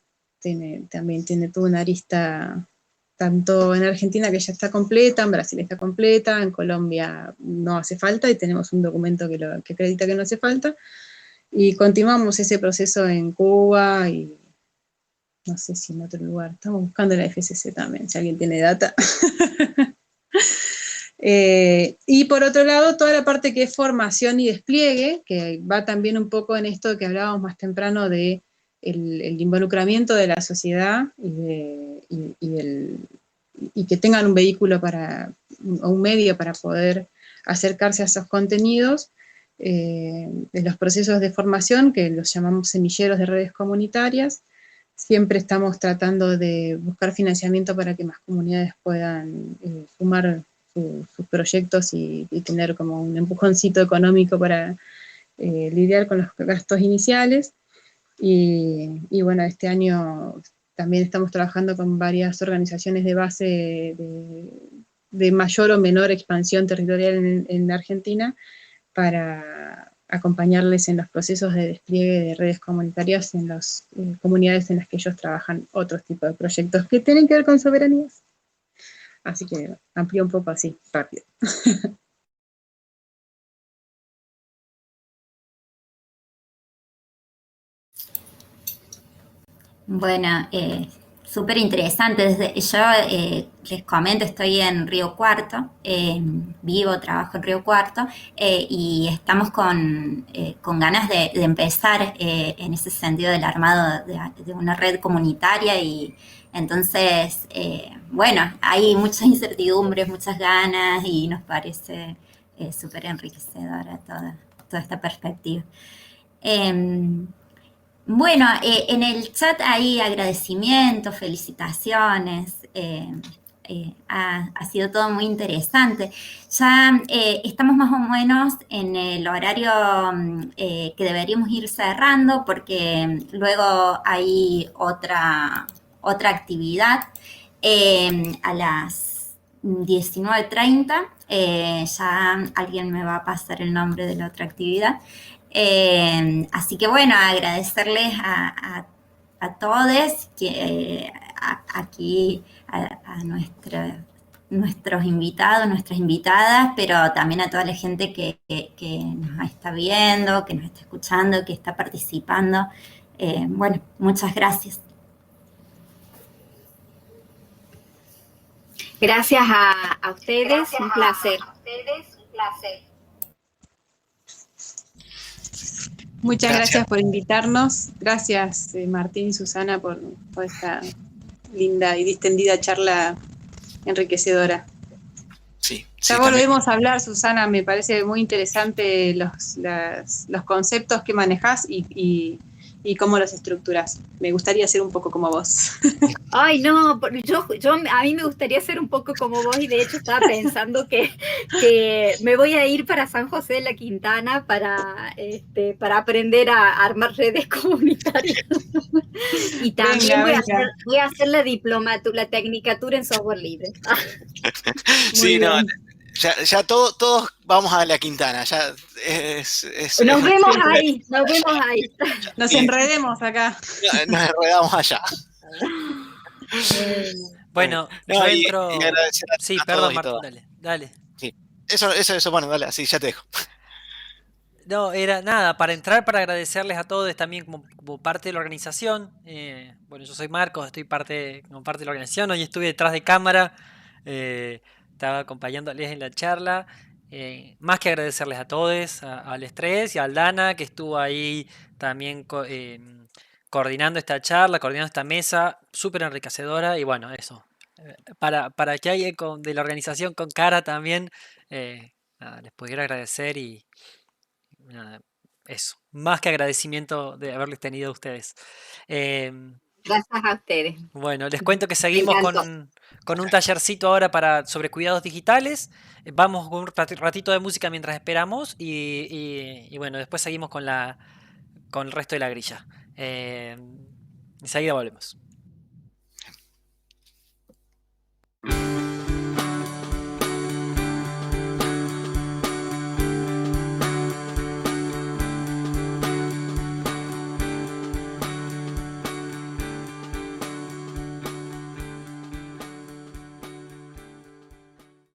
S6: también tiene toda una arista, tanto en Argentina que ya está completa, en Brasil está completa, en Colombia no hace falta y tenemos un documento que acredita que no hace falta. Y continuamos ese proceso en Cuba y no sé si en otro lugar. Estamos buscando la FCC también, si alguien tiene data. Y por otro lado, toda la parte que es formación y despliegue, que va también un poco en esto que hablábamos más temprano de el involucramiento de la sociedad y que tengan un vehículo o un medio para poder acercarse a esos contenidos. los procesos de formación, que los llamamos semilleros de redes comunitarias. Siempre estamos tratando de buscar financiamiento para que más comunidades puedan sumar sus proyectos y tener como un empujoncito económico para lidiar con los gastos iniciales. Y bueno, este año también estamos trabajando con varias organizaciones de base de mayor o menor expansión territorial en Argentina para acompañarles en los procesos de despliegue de redes comunitarias en las comunidades en las que ellos trabajan otros tipos de proyectos que tienen que ver con soberanías. Así que amplío un poco así, rápido.
S1: Bueno, súper interesante. Yo les comento, estoy en Río Cuarto, vivo, trabajo en Río Cuarto, y estamos con ganas de empezar en ese sentido del armado de una red comunitaria y entonces, bueno, hay muchas incertidumbres, muchas ganas y nos parece súper enriquecedora toda esta perspectiva. Bueno, en el chat hay agradecimientos, felicitaciones, ha sido todo muy interesante. Ya estamos más o menos en el horario que deberíamos ir cerrando porque luego hay otra actividad a las 19:30. Ya alguien me va a pasar el nombre de la otra actividad. Así que bueno, agradecerles a todos que aquí a nuestros invitados, nuestras invitadas, pero también a toda la gente que nos está viendo, que nos está escuchando, que está participando. Bueno, muchas gracias.
S3: Gracias a ustedes, un placer.
S6: Muchas gracias por invitarnos. Gracias, Martín y Susana, por esta linda y distendida charla enriquecedora.
S5: Sí,
S6: ya volvemos a hablar, Susana. Me parece muy interesante los conceptos que manejás y cómo los estructuras. Me gustaría ser un poco como vos.
S3: Ay, no, a mí me gustaría ser un poco como vos y de hecho estaba pensando que me voy a ir para San José de la Quintana para aprender a armar redes comunitarias. Y también voy a hacer la tecnicatura en software libre.
S5: Sí, no, ya todos vamos a la Quintana. Ya
S3: nos vemos ahí.
S6: Nos enredemos acá.
S5: Nos enredamos allá.
S7: Bueno, yo entro. Sí, perdón, Martín, dale.
S5: Sí. Eso, bueno, dale, así ya te dejo.
S7: No, era nada, para entrar, para agradecerles a todos también como parte de la organización. Bueno, yo soy Marcos, estoy como parte de la organización. Hoy estuve detrás de cámara, estaba acompañándoles en la charla. Más que agradecerles a todos, al Estrés y a Aldana, que estuvo ahí también coordinando esta charla, coordinando esta mesa, súper enriquecedora. Y bueno, eso. Para que alguien de la organización con cara también, nada, les pudiera agradecer y nada, eso. Más que agradecimiento de haberles tenido a ustedes.
S3: Gracias a ustedes.
S7: Bueno, les cuento que seguimos con un tallercito ahora sobre cuidados digitales. Vamos con un ratito de música mientras esperamos y bueno, después seguimos con el resto de la grilla. Enseguida volvemos.